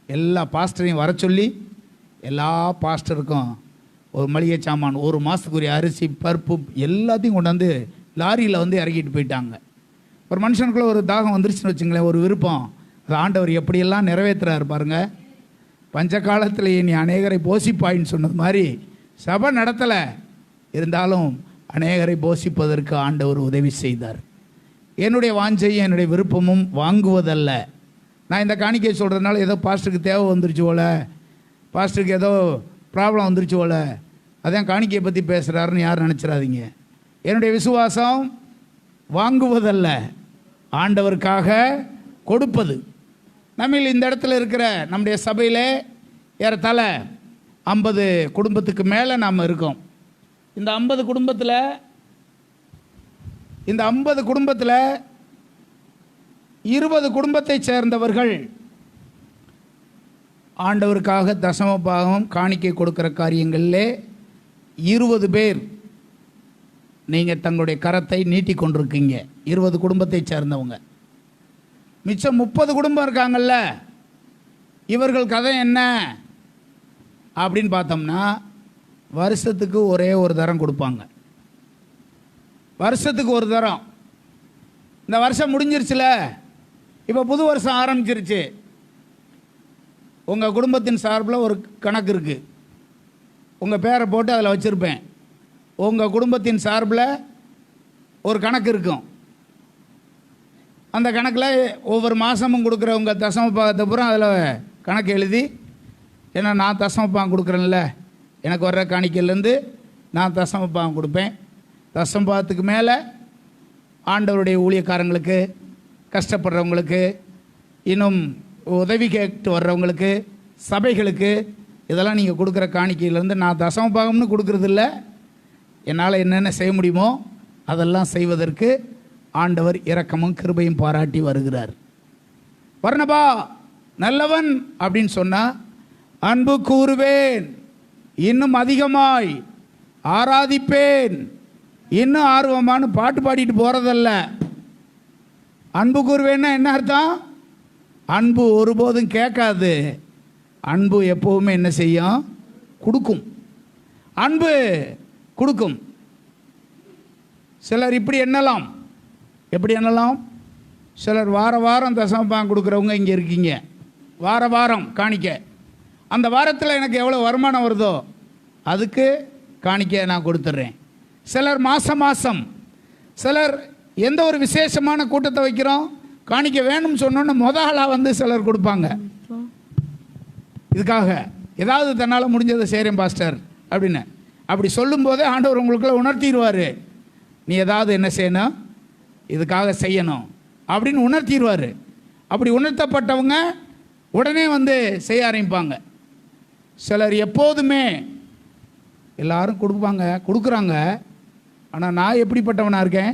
[SPEAKER 1] எல்லா பாஸ்டரையும் வர சொல்லி எல்லா பாஸ்டருக்கும் ஒரு மளிகை சாமான், ஒரு மாதத்துக்குரிய அரிசி பருப்பு எல்லாத்தையும் கொண்டு வந்து லாரியில் வந்து இறக்கிட்டு போயிட்டாங்க. ஒரு மனுஷனுக்குள்ளே ஒரு தாகம் வந்துருச்சுன்னு வச்சுங்களேன், ஒரு விருப்பம், அது ஆண்டவர் எப்படியெல்லாம் நிறைவேற்றுறாரு பாருங்க. பஞ்ச காலத்திலேயே நீ அநேகரை போஷிப்பாயின்னு சொன்னது மாதிரி சபை நடத்தலை, இருந்தாலும் அநேகரை போஷிப்பதற்கு ஆண்டவர் உதவி செய்தார். என்னுடைய வாஞ்சையும் என்னுடைய விருப்பமும் வாங்குவதல்ல. நான் இந்த காணிக்கை சொல்கிறதுனால ஏதோ பாஸ்டருக்கு தேவை வந்துருச்சு போல, பாஸ்டருக்கு ஏதோ ப்ராப்ளம் வந்துருச்சு போல, அதான் காணிக்கையை பற்றி பேசுகிறாருன்னு யாரும் நினச்சிடாதீங்க. என்னுடைய விசுவாசம் வாங்குவதல்ல, ஆண்டவருக்காக கொடுப்பது. நம்ம இந்த இடத்துல இருக்கிற நம்முடைய சபையில் ஏறத்தாழ 50 குடும்பத்துக்கு மேலே நாம் இருக்கோம். இந்த 50 குடும்பத்தில் 20 குடும்பத்தை சேர்ந்தவர்கள் ஆண்டவருக்காக தசமபாகம் காணிக்கை கொடுக்கிற காரியங்களிலே 20 பேர் நீங்கள் தங்களுடைய கரத்தை நீட்டி கொண்டிருக்கீங்க. 20 குடும்பத்தை சேர்ந்தவங்க. மிச்சம் 30 குடும்பம் இருக்காங்கல்ல, இவர்கள் கதை என்ன அப்படின்னு பார்த்தோம்னா, வருஷத்துக்கு ஒரே ஒரு தரம் கொடுப்பாங்க. வருஷத்துக்கு ஒரு தரம். இந்த வருஷம் முடிஞ்சிருச்சுல, இப்போ புது வருஷம் ஆரம்பிச்சிருச்சு. உங்கள் குடும்பத்தின் சார்பில் ஒரு கணக்கு இருக்குது, உங்கள் பேரை போட்டு அதில் வச்சுருப்பேன். உங்கள் குடும்பத்தின் சார்பில் ஒரு கணக்கு இருக்கும். அந்த கணக்கில் ஒவ்வொரு மாதமும் கொடுக்குற உங்கள் தசமபாகத்தை பூரா அதில் கணக்கு எழுதி, ஏன்னா நான் தசமபாகம் கொடுக்குறேன்ல, எனக்கு வர்ற காணிக்கையிலேருந்து நான் தசமபாகம் கொடுப்பேன். தசமபாகத்துக்கு மேலே ஆண்டவருடைய ஊழியக்காரங்களுக்கு, கஷ்டப்படுறவங்களுக்கு, இன்னும் உதவி கேட்டு வர்றவங்களுக்கு, சபைகளுக்கு, இதெல்லாம் நீங்கள் கொடுக்குற காணிக்கையிலேருந்து நான் தசமபாகம்னு கொடுக்குறதில்ல, என்னால் என்னென்ன செய்ய முடியுமோ அதெல்லாம் செய்வதற்கு ஆண்டவர் இரக்கமும் கிருபையும் பாராட்டி வருகிறார். வர்ணபா நல்லவன் அப்படின்னு சொன்னால், அன்பு கூறுவேன், இன்னும் அதிகமாய் ஆராதிப்பேன், இன்னும் ஆர்வமான பாட்டு பாடிட்டு போகிறதல்ல. அன்பு கூறுவேன்னா என்ன அர்த்தம்? அன்பு ஒருபோதும் கேட்காது. அன்பு எப்போவுமே என்ன செய்யும்? கொடுக்கும். அன்பு கொடுக்கும். சிலர் இப்படி எண்ணலாம். எப்படி எண்ணலாம்? சிலர் வார வாரம் தசமபாகம் கொடுக்குறவங்க இங்கே இருக்கீங்க. வார வாரம் காணிக்க, அந்த வாரத்தில் எனக்கு எவ்வளோ வருமானம் வருதோ அதுக்கு காணிக்க நான் கொடுத்துட்றேன். சிலர் மாதம், சிலர் எந்த ஒரு விசேஷமான கூட்டத்தை வைக்கிறோம், காணிக்க வேணும்னு சொன்னோன்னு முதலாக வந்து சிலர் கொடுப்பாங்க. இதுக்காக ஏதாவது தன்னால் முடிஞ்சதை செய்கிறேன் பாஸ்டர் அப்படின்னு. அப்படி சொல்லும்போதே ஆண்டவர் உங்களுக்குள்ள உணர்த்திடுவார், நீ ஏதாவது என்ன செய்யணும், இதுக்காக செய்யணும் அப்படின்னு உணர்த்திடுவார். அப்படி உணர்த்தப்பட்டவங்க உடனே வந்து செய்ய ஆரம்பிப்பாங்க. சிலர் எப்போதுமே எல்லாரும் கொடுக்குறாங்க. ஆனால் நான் எப்படிப்பட்டவனாக இருக்கேன்?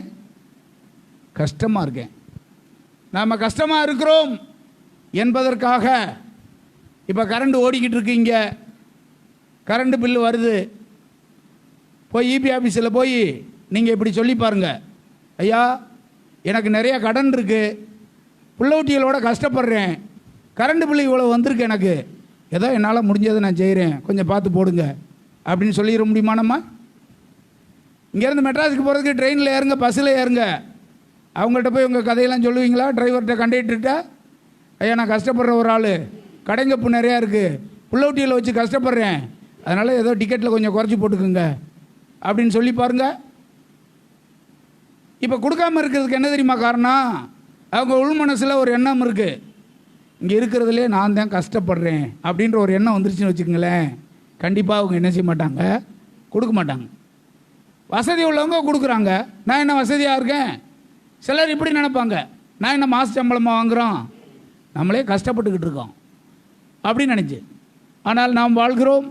[SPEAKER 1] கஷ்டமாக இருக்கேன். நாம் கஷ்டமாக இருக்கிறோம் என்பதற்காக இப்போ கரண்ட் ஓடிக்கிட்டு இருக்கு, இங்கே கரண்ட் பில்லு வருது. போய் இபி ஆஃபீஸில் போய் நீங்கள் இப்படி சொல்லி பாருங்கள், ஐயா எனக்கு நிறைய கடன் இருக்குது, பிள்ளைகுட்டிகளோட கஷ்டப்படுறேன், கரண்ட் பில்லு இவ்வளோ வந்திருக்கு, எனக்கு ஏதோ என்னால் முடிஞ்சதை நான் செய்கிறேன், கொஞ்சம் பார்த்து போடுங்க அப்படின்னு சொல்லிட முடியுமா? நம்ம இங்கேருந்து மெட்ராஸுக்கு போகிறதுக்கு ட்ரெயினில் ஏறுங்க, பஸ்ஸில் ஏறுங்க, அவங்கள்ட்ட போய் உங்கள் கதையெல்லாம் சொல்லுவீங்களா? டிரைவர்கிட்ட, கண்டக்டர்கிட்ட, ஐயா நான் கஷ்டப்படுற ஒரு ஆள், கடைங்கப்பு நிறையா இருக்குது, பிள்ளைகுட்டிகளை வச்சு கஷ்டப்படுறேன், அதனால் ஏதோ டிக்கெட்டில் கொஞ்சம் குறைச்சி போட்டுக்குங்க அப்படின்னு சொல்லி பாருங்கள். இப்போ கொடுக்காமல் இருக்கிறதுக்கு என்ன தெரியுமா காரணம்? அவங்க உள் மனசில் ஒரு எண்ணம் இருக்குது, இங்கே இருக்கிறதுலே நான் தான் கஷ்டப்படுறேன் அப்படின்ற ஒரு எண்ணம் வந்துருச்சுன்னு வச்சுக்கோங்களேன். கண்டிப்பாக அவங்க என்ன செய்ய மாட்டாங்க? கொடுக்க மாட்டாங்க. வசதி உள்ளவங்க கொடுக்குறாங்க, நான் என்ன வசதியாக இருக்கேன்? சிலர் இப்படி நினைப்பாங்க, நான் என்ன மாத சம்பளமாக வாங்குகிறோம், நம்மளே கஷ்டப்பட்டுக்கிட்டு இருக்கோம் அப்படின்னு நினச்சி. ஆனால் நாம் வாழ்கிறோம்,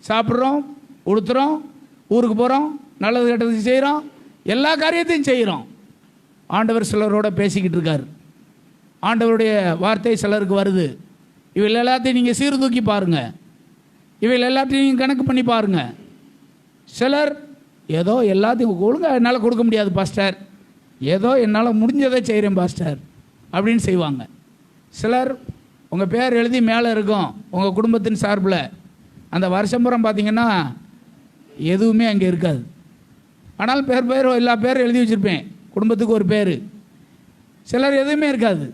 [SPEAKER 1] சாப்பிட்றோம், உடுத்துகிறோம், ஊருக்கு போகிறோம், நல்லது கெட்டது செய்கிறோம், எல்லா காரியத்தையும் செய்கிறோம். ஆண்டவர் சிலரோட பேசிக்கிட்டு இருக்கார். ஆண்டவருடைய வார்த்தை சிலருக்கு வருது. இவைகள் எல்லாத்தையும் நீங்கள் சீர்தூக்கி பாருங்கள், இவைகள் எல்லாத்தையும் நீங்கள் கணக்கு பண்ணி பாருங்கள். சிலர் ஏதோ எல்லாத்தையும் ஒழுங்காக என்னால் கொடுக்க முடியாது பாஸ்டர், ஏதோ என்னால் முடிஞ்சதை செய்கிறேன் பாஸ்டர் அப்படின்னு செய்வாங்க. சிலர் உங்கள் பேர் எழுதி மேலே இருக்கும் உங்கள் குடும்பத்தின் சார்பில், அந்த வருஷம்புறம் பார்த்தீங்கன்னா எதுவுமே அங்கே இருக்காது. ஆனால் பேர் எல்லா பேரும் எழுதி வச்சுருப்பேன், குடும்பத்துக்கு ஒரு பேர். சிலர் எதுவுமே இருக்காது.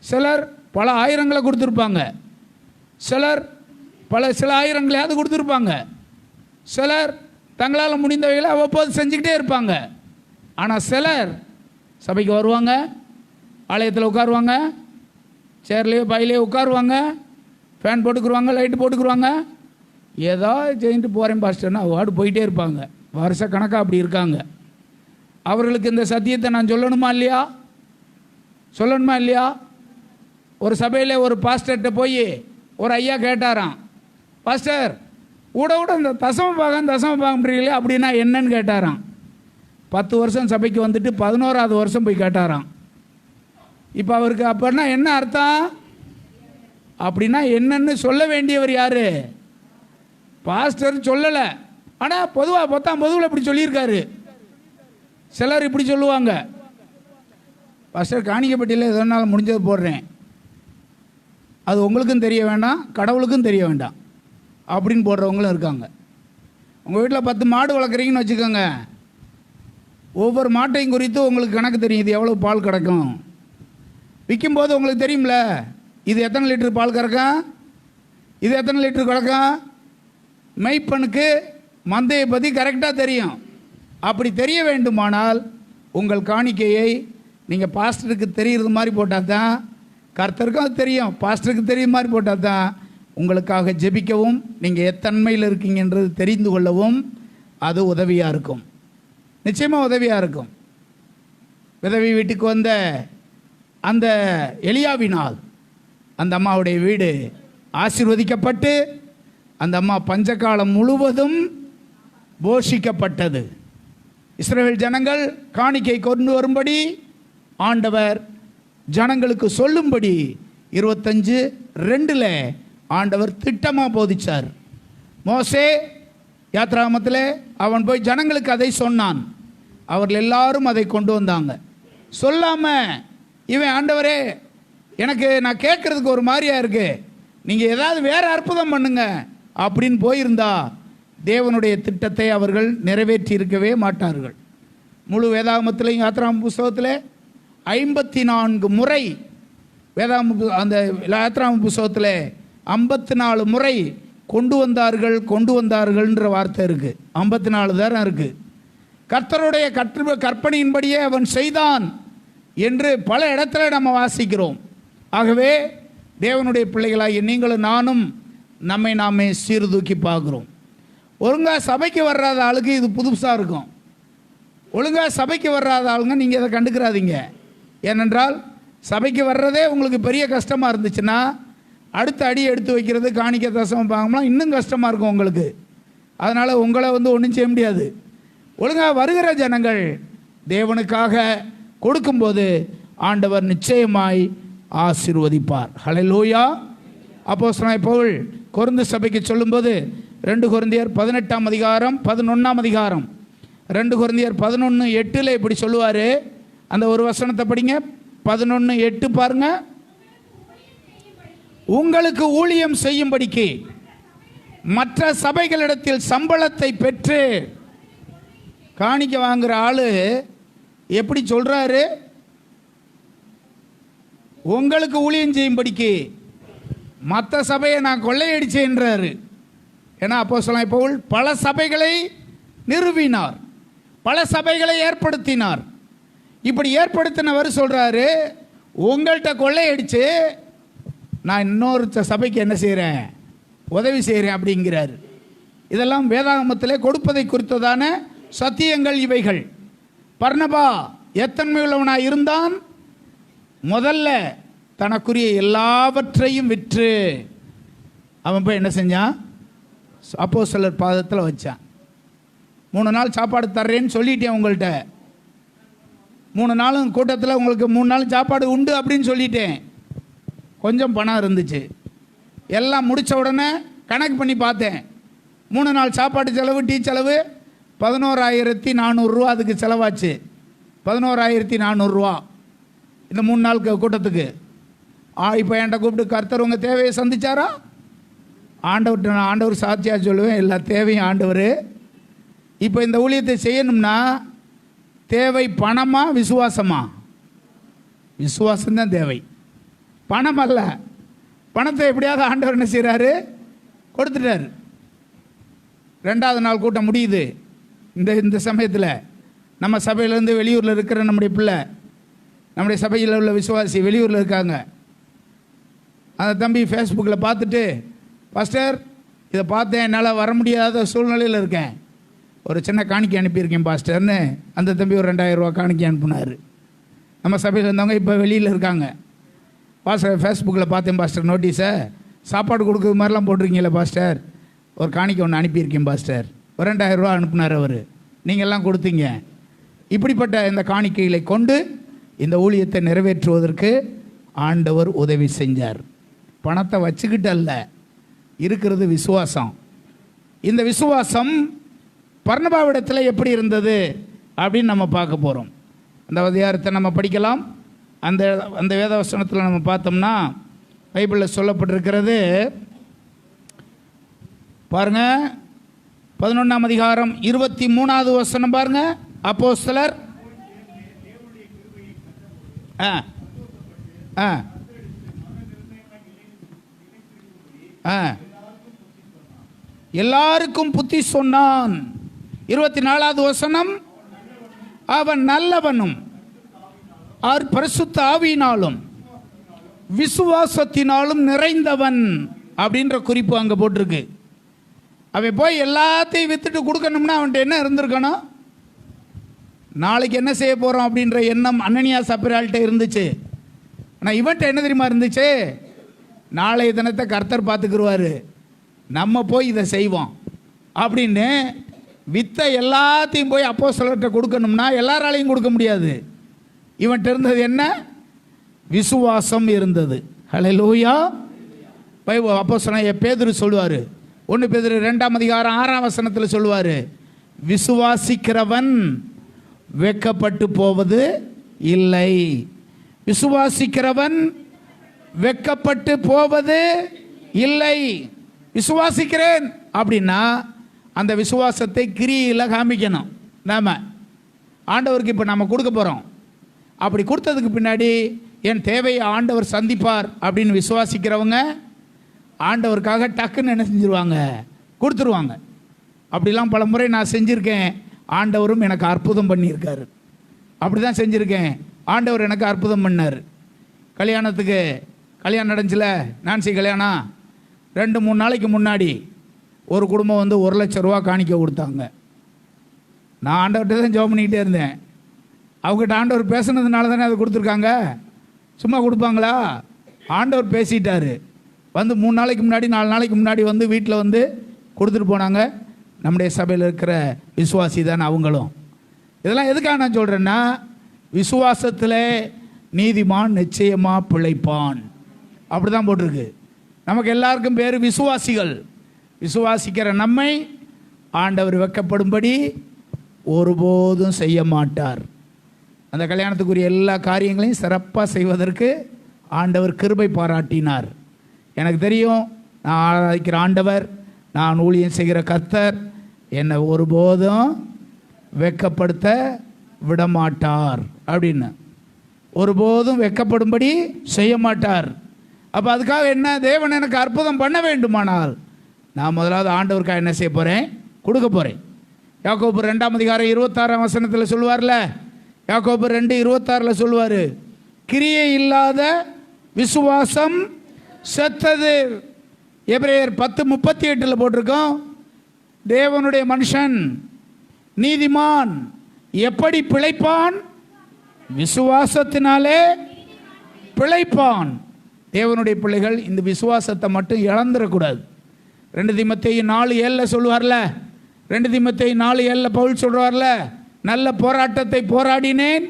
[SPEAKER 1] சிலர் பல ஆயிரங்களை கொடுத்துருப்பாங்க, சிலர் சில ஆயிரங்களையாவது கொடுத்துருப்பாங்க, சிலர் தங்களால் முடிந்தவைகளை அவ்வப்போது செஞ்சுக்கிட்டே இருப்பாங்க. ஆனால் சிலர் சபைக்கு வருவாங்க, ஆலயத்தில் உட்காருவாங்க, சேர்லேயோ பையிலையோ உட்காருவாங்க, ஃபேன் போட்டுக்குருவாங்க, லைட்டு போட்டுக்குருவாங்க, ஏதோ செஞ்சுட்டு போகிறேன் பாஸ்டர்னா வார்டு போயிட்டே இருப்பாங்க. வருஷ கணக்காக அப்படி இருக்காங்க. அவர்களுக்கு இந்த சத்தியத்தை நான் சொல்லணுமா இல்லையா? சொல்லணுமா இல்லையா? ஒரு சபையில் ஒரு பாஸ்டர்கிட்ட போய் ஒரு ஐயா கேட்டாராம், பாஸ்டர் கூட இந்த தசம பாகம்ன்றீங்களே அப்படின்னா என்னன்னு கேட்டாராம். 10 வருஷம் சபைக்கு வந்துட்டு 11ஆவது வருஷம் போய் கேட்டாராம். இப்போ அவருக்கு அப்படின்னா என்ன அர்த்தம்? அப்படின்னா என்னன்னு சொல்ல வேண்டியவர் யார்? பாஸ்டர் சொல்லலை. ஆனால் பொதுவில் இப்படி சொல்லியிருக்காரு. சிலர் இப்படி சொல்லுவாங்க, பாஸ்டர் காணிக்கப்பட்டியில் எதனால முடிஞ்சது போடுறேன், அது உங்களுக்கும் தெரிய வேண்டாம், கடவுளுக்கும் தெரிய வேண்டாம் அப்படின்னு போடுறவங்களும் இருக்காங்க. உங்கள் வீட்டில் 10 மாடு வளர்க்குறீங்கன்னு வச்சுக்கோங்க. ஒவ்வொரு மாட்டையும் குறித்து உங்களுக்கு கணக்கு தெரியும். இது எவ்வளோ பால் கிடக்கும் விற்கும்போது உங்களுக்கு தெரியும்ல, இது எத்தனை லிட்டர் பால் கறக்கும், இது எத்தனை லிட்டர் கிடக்கும். மெய்ப்பனுக்கு மந்தையை பற்றி கரெக்டாக தெரியும். அப்படி தெரிய வேண்டுமானால் உங்கள் காணிக்கையை நீங்கள் பாஸ்டருக்கு தெரிகிறது மாதிரி போட்டால் தான், கர்த்தருக்கும் அது தெரியும், பாஸ்டருக்கு தெரியும் மாதிரி போட்டால் தான் உங்களுக்காக ஜெபிக்கவும் நீங்கள் எத்தன்மையில் இருக்கீங்கன்றது தெரிந்து கொள்ளவும் அது உதவியாக இருக்கும். நிச்சயமாக உதவியாக இருக்கும். விதவி வீட்டுக்கு வந்த அந்த எலியாவினால் அந்த அம்மாவுடைய வீடு ஆசீர்வதிக்கப்பட்டு அந்த அம்மா பஞ்சகாலம் முழுவதும் போஷிக்கப்பட்டது. இஸ்ரவேல் ஜனங்கள் காணிக்கை கொண்டு வரும்படி ஆண்டவர் ஜனங்களுக்கு சொல்லும்படி 25:2 ஆண்டவர் திட்டமாக போதிச்சார். மோசே யாத்ராகமத்தில் அவன் போய் ஜனங்களுக்கு அதை சொன்னான். அவர்கள் எல்லாரும் அதை கொண்டு வந்தாங்க. சொல்லாமல் இவன், ஆண்டவரே எனக்கு நான் கேட்குறதுக்கு ஒரு மாதிரியா இருக்கு, நீங்கள் ஏதாவது வேறு அற்புதம் பண்ணுங்க அப்படின்னு போயிருந்தா தேவனுடைய திட்டத்தை அவர்கள் நிறைவேற்றி இருக்கவே மாட்டார்கள். முழு வேதாகமத்திலையும் யாத்ராகம புஸ்தகத்தில் 54 முறை அந்த யாத்ராகம புஸ்தகத்தில் 54 முறை கொண்டு வந்தார்கள்ன்ற வார்த்தை இருக்குது. 54 தரம் இருக்குது. கர்த்தருடைய கற்பனையின்படியே அவன் செய்தான் என்று பல இடத்துல நம்ம வாசிக்கிறோம். ஆகவே தேவனுடைய பிள்ளைகளாகிய நீங்களும் நானும் நம்மை நாமே சீர்தூக்கி பார்க்குறோம். ஒழுங்காக சபைக்கு வர்றாத ஆளுக்கு இது புதுசாக இருக்கும். ஒழுங்காக சபைக்கு வர்றாத ஆளுங்க நீங்கள் இதை கண்டுக்கிறாதீங்க. ஏனென்றால் சபைக்கு வர்றதே உங்களுக்கு பெரிய கஷ்டமாக இருந்துச்சுன்னா அடுத்த அடி எடுத்து வைக்கிறது, காணிக்க தசமம் பாகம்லாம் இன்னும் கஷ்டமாக இருக்கும் உங்களுக்கு. அதனால் உங்களை ஒன்றும் செய்ய முடியாது. ஒழுங்காக வருகிற ஜனங்கள் தேவனுக்காக கொடுக்கும்போது ஆண்டவர் நிச்சயமாய் ஆசீர்வதிப்பார். ஹல்லேலூயா. அப்போஸ்தலனாகிய பவுல் கொரிந்து சபைக்கு சொல்லும்போது 2 கொரிந்தியர் 18ஆம் அதிகாரம் 11ஆம் அதிகாரம் 2 கொரிந்தியர் 11:8 இப்படி சொல்லுவார். அந்த ஒரு வசனத்தை படிங்க. 11:8 பாருங்க. உங்களுக்கு ஊழியம் செய்யும்படிக்கு மற்ற சபைகளிடத்தில் சம்பளத்தை பெற்று காணிக்க வாங்குற ஆளு எப்படி சொல்றாரு? உங்களுக்கு ஊழியம் செய்யும்படிக்கு மற்ற சபையை நான் கொள்ளையடிச்சேன்றாரு. ஏன்னா அப்போஸ்தலனாகிய பவுல் பல சபைகளை நிறுவினார், பல சபைகளை ஏற்படுத்தினார். இப்படி ஏற்படுத்தினவர் சொல்றாரு, உங்கள்கிட்ட கொள்ளையடிச்சு நான் இன்னொரு சபைக்கு என்ன செய்கிறேன், உதவி செய்கிறேன் அப்படிங்கிறார். இதெல்லாம் வேதாகமத்திலே கொடுப்பதை குறித்ததான சத்தியங்கள் இவைகள். பர்னபா எத்தன்மை உள்ளவனாக இருந்தான். முதல்ல தனக்குரிய எல்லாவற்றையும் விற்று அவன் போய் என்ன செஞ்சான், அப்போஸ்தலர் பாதத்தில் வச்சான். 3 நாள் சாப்பாடு தர்றேன்னு சொல்லிட்டேன் உங்கள்கிட்ட. 3 நாளும் கூட்டத்தில் உங்களுக்கு 3 நாள் சாப்பாடு உண்டு அப்படின்னு சொல்லிட்டேன். கொஞ்சம் பணம் இருந்துச்சு. எல்லாம் முடித்த உடனே கணக்கு பண்ணி பார்த்தேன். 3 நாள் சாப்பாடு செலவு, டீ செலவு 11,400 ரூபா அதுக்கு செலவாச்சு. 11,400 ரூபா இந்த 3 நாள் கூட்டத்துக்கு. இப்போ என்கிட்ட கூப்பிட்டு கர்த்தர் உங்கள் தேவையை சந்திச்சாரா? ஆண்டவர் சாட்சியாக சொல்லுவேன், எல்லா தேவையும் ஆண்டவர். இப்போ இந்த ஊழியத்தை செய்யணும்னா தேவை பணமா விசுவாசமா? விசுவாசம்தான் தேவை, பணம் அல்ல. பணத்தை எப்படியாவது ஆண்டவர் என்ன செய்கிறாரு, கொடுத்துட்டார். 2வது நாள் கூட்டம் முடியுது. இந்த சமயத்தில் நம்ம சபையிலேருந்து வெளியூரில் இருக்கிற நம்முடைய பிள்ளை, நம்முடைய சபையில் உள்ள விசுவாசி வெளியூரில் இருக்காங்க. அந்த தம்பி ஃபேஸ்புக்கில் பார்த்துட்டு, பாஸ்டர் இதை பார்த்தேன், என்னால் வர முடியாத சூழ்நிலையில் இருக்கேன், ஒரு சின்ன காணிக்கை அனுப்பியிருக்கேன் பாஸ்டர்னு அந்த தம்பி ஒரு 2000 ரூபா காணிக்கை அனுப்புனார். நம்ம சபையில் இருந்தவங்க இப்போ வெளியில் இருக்காங்க. பாஸ்டர் ஃபேஸ்புக்கில் பார்த்தேன் பாஸ்டர் நோட்டீஸை, சாப்பாடு கொடுக்குற மாதிரிலாம் போட்டிருக்கீங்களே பாஸ்டர், ஒரு காணிக்கை ஒன்று அனுப்பியிருக்கேன் பாஸ்டர். ஒரு 2000 ரூபா அனுப்புனார் அவர், நீங்கள்லாம் கொடுத்தீங்க. இப்படிப்பட்ட இந்த காணிக்கைகளை கொண்டு இந்த ஊழியத்தை நிறைவேற்றுவதற்கு ஆண்டவர் உதவி செஞ்சார். பணத்தை வச்சுக்கிட்டு அல்ல, இருக்கிறது விசுவாசம். இந்த விசுவாசம் பர்னபாவிடத்தில் எப்படி இருந்தது அப்படின்னு நம்ம பார்க்க போகிறோம். அந்த அதிகாரத்தை நம்ம படிக்கலாம். அந்த வேதவசனத்தில் நம்ம பார்த்தோம்னா பைபிளில் சொல்லப்பட்டிருக்கிறது பாருங்க, 11ஆம் அதிகாரம் 23வது வசனம் பாருங்க. அப்போஸ்தலர் எல்லாருக்கும் புத்தி சொன்னான். 24வது வசனம், அவன் நல்லவனும் பரிசுத்த ஆவியினாலும் விசுவாசத்தினாலும் நிறைந்தவன் அப்படின்ற குறிப்பு அங்கே போட்டிருக்கு. அவன் போய் எல்லாத்தையும் வித்துட்டு கொடுக்கணும்னா அவன்கிட்ட என்ன இருந்திருக்கணும்? நாளைக்கு என்ன செய்ய போகிறோம் அப்படின்ற எண்ணம் அனனியா சப்பிரால்கிட்ட இருந்துச்சு. ஆனால் இவன்கிட்ட என்ன தெரியுமா இருந்துச்சு? நாளைய தினத்தை கர்த்தர் பார்த்துக்குருவார், நம்ம போய் இதை செய்வோம் அப்படின்னு வித்த எல்லாத்தையும் போய் அப்போஸ்தலர்கிட்ட கொடுக்கணும்னா எல்லாராலையும் கொடுக்க முடியாது. இவன்கிட்ட இருந்தது என்ன? விசுவாசம் இருந்தது. ஹல்லேலூயா. அப்போஸ்தலன் பேதுரு சொல்லுவார், 1 பேதுரு 2ஆம் அதிகாரம் 6ஆம் வசனத்தில் சொல்லுவார், விசுவாசிக்கிறவன் வெட்கப்பட்டு போவது இல்லை. விசுவாசிக்கிறவன் வெட்கப்பட்டு போவது இல்லை. விசுவாசிக்கிறேன் அப்படின்னா அந்த விசுவாசத்தை கிரியில் காமிக்கணும். நாம ஆண்டவருக்கு இப்போ நம்ம கொடுக்க போகிறோம். அப்படி கொடுத்ததுக்கு பின்னாடி என் தேவையை ஆண்டவர் சந்திப்பார் அப்படின்னு விசுவாசிக்கிறவங்க ஆண்டவருக்காக டக்குன்னு என்ன செஞ்சிருவாங்க? கொடுத்துருவாங்க. அப்படிலாம் பல முறை நான் செஞ்சுருக்கேன். ஆண்டவரும் எனக்கு அற்புதம் பண்ணியிருக்காரு. அப்படி தான் செஞ்சுருக்கேன். ஆண்டவர் எனக்கு அற்புதம் பண்ணார். கல்யாணம் நடந்துச்சுல, நான்சி கல்யாணம் 2-3 நாளைக்கு முன்னாடி ஒரு குடும்பம் வந்து 1 லட்சம் ரூபா காணிக்க கொடுத்தாங்க. நான் ஆண்டவர்கிட்ட தான் ஜெபம் பண்ணிக்கிட்டே இருந்தேன். அவங்ககிட்ட ஆண்டவர் பேசுனதுனால தானே அதை கொடுத்துருக்காங்க. சும்மா கொடுப்பாங்களா? ஆண்டவர் பேசிட்டார். வந்து 3 நாளைக்கு முன்னாடி 4 நாளைக்கு முன்னாடி வந்து வீட்டில் வந்து கொடுத்துட்டு போனாங்க. நம்முடைய சபையில் இருக்கிற விசுவாசி தானே அவங்களும். இதெல்லாம் எதுக்காக நான் சொல்கிறேன்னா, விசுவாசத்தில் நீதிமான் நிச்சயமாக பிழைப்பான் அப்படி தான் போட்டிருக்கு. நமக்கு எல்லாருக்கும் பேர் விசுவாசிகள். விசுவாசிக்கிற நம்மை ஆண்டவர் வெட்கப்படும்படி ஒருபோதும் செய்ய மாட்டார். அந்த கல்யாணத்துக்குரிய எல்லா காரியங்களையும் சிறப்பாக செய்வதற்கு ஆண்டவர் கிருபை பாராட்டினார். எனக்கு தெரியும், நான் ஆராதிக்கிற ஆண்டவர், நான் ஊழியம் செய்கிற கர்த்தர் என்னை ஒருபோதும் வெட்கப்படுத்த விடமாட்டார் அப்படின்னு. ஒருபோதும் வெட்கப்படும்படி செய்ய மாட்டார். அப்போ அதுக்காக என்ன? தேவன் எனக்கு அற்புதம் பண்ண வேண்டுமானால் நான் முதலாவது ஆண்டவருக்காக என்ன செய்ய போகிறேன்? கொடுக்க போகிறேன். யாக்கோபு 2ஆம் அதிகாரம் 26ஆம் வசனத்தில் சொல்லுவார்ல, யாக்கோபு 2:26 சொல்லுவார், கிரியை இல்லாத விசுவாசம் செத்தது. எபிரேயர் 10:38 போட்டிருக்கோம், தேவனுடைய மனுஷன் நீதிமான் எப்படி பிழைப்பான்? விசுவாசத்தினாலே பிழைப்பான். தேவனுடைய பிள்ளைகள் இந்த விசுவாசத்தை மட்டும் இழந்துடக்கூடாது. 2 தீமோத்தேயு 4:7 சொல்லுவார்ல, 2 தீமோத்தேயு 4:7 பவுல் சொல்றார்ல, நல்ல போராட்டத்தை போராடினேன்,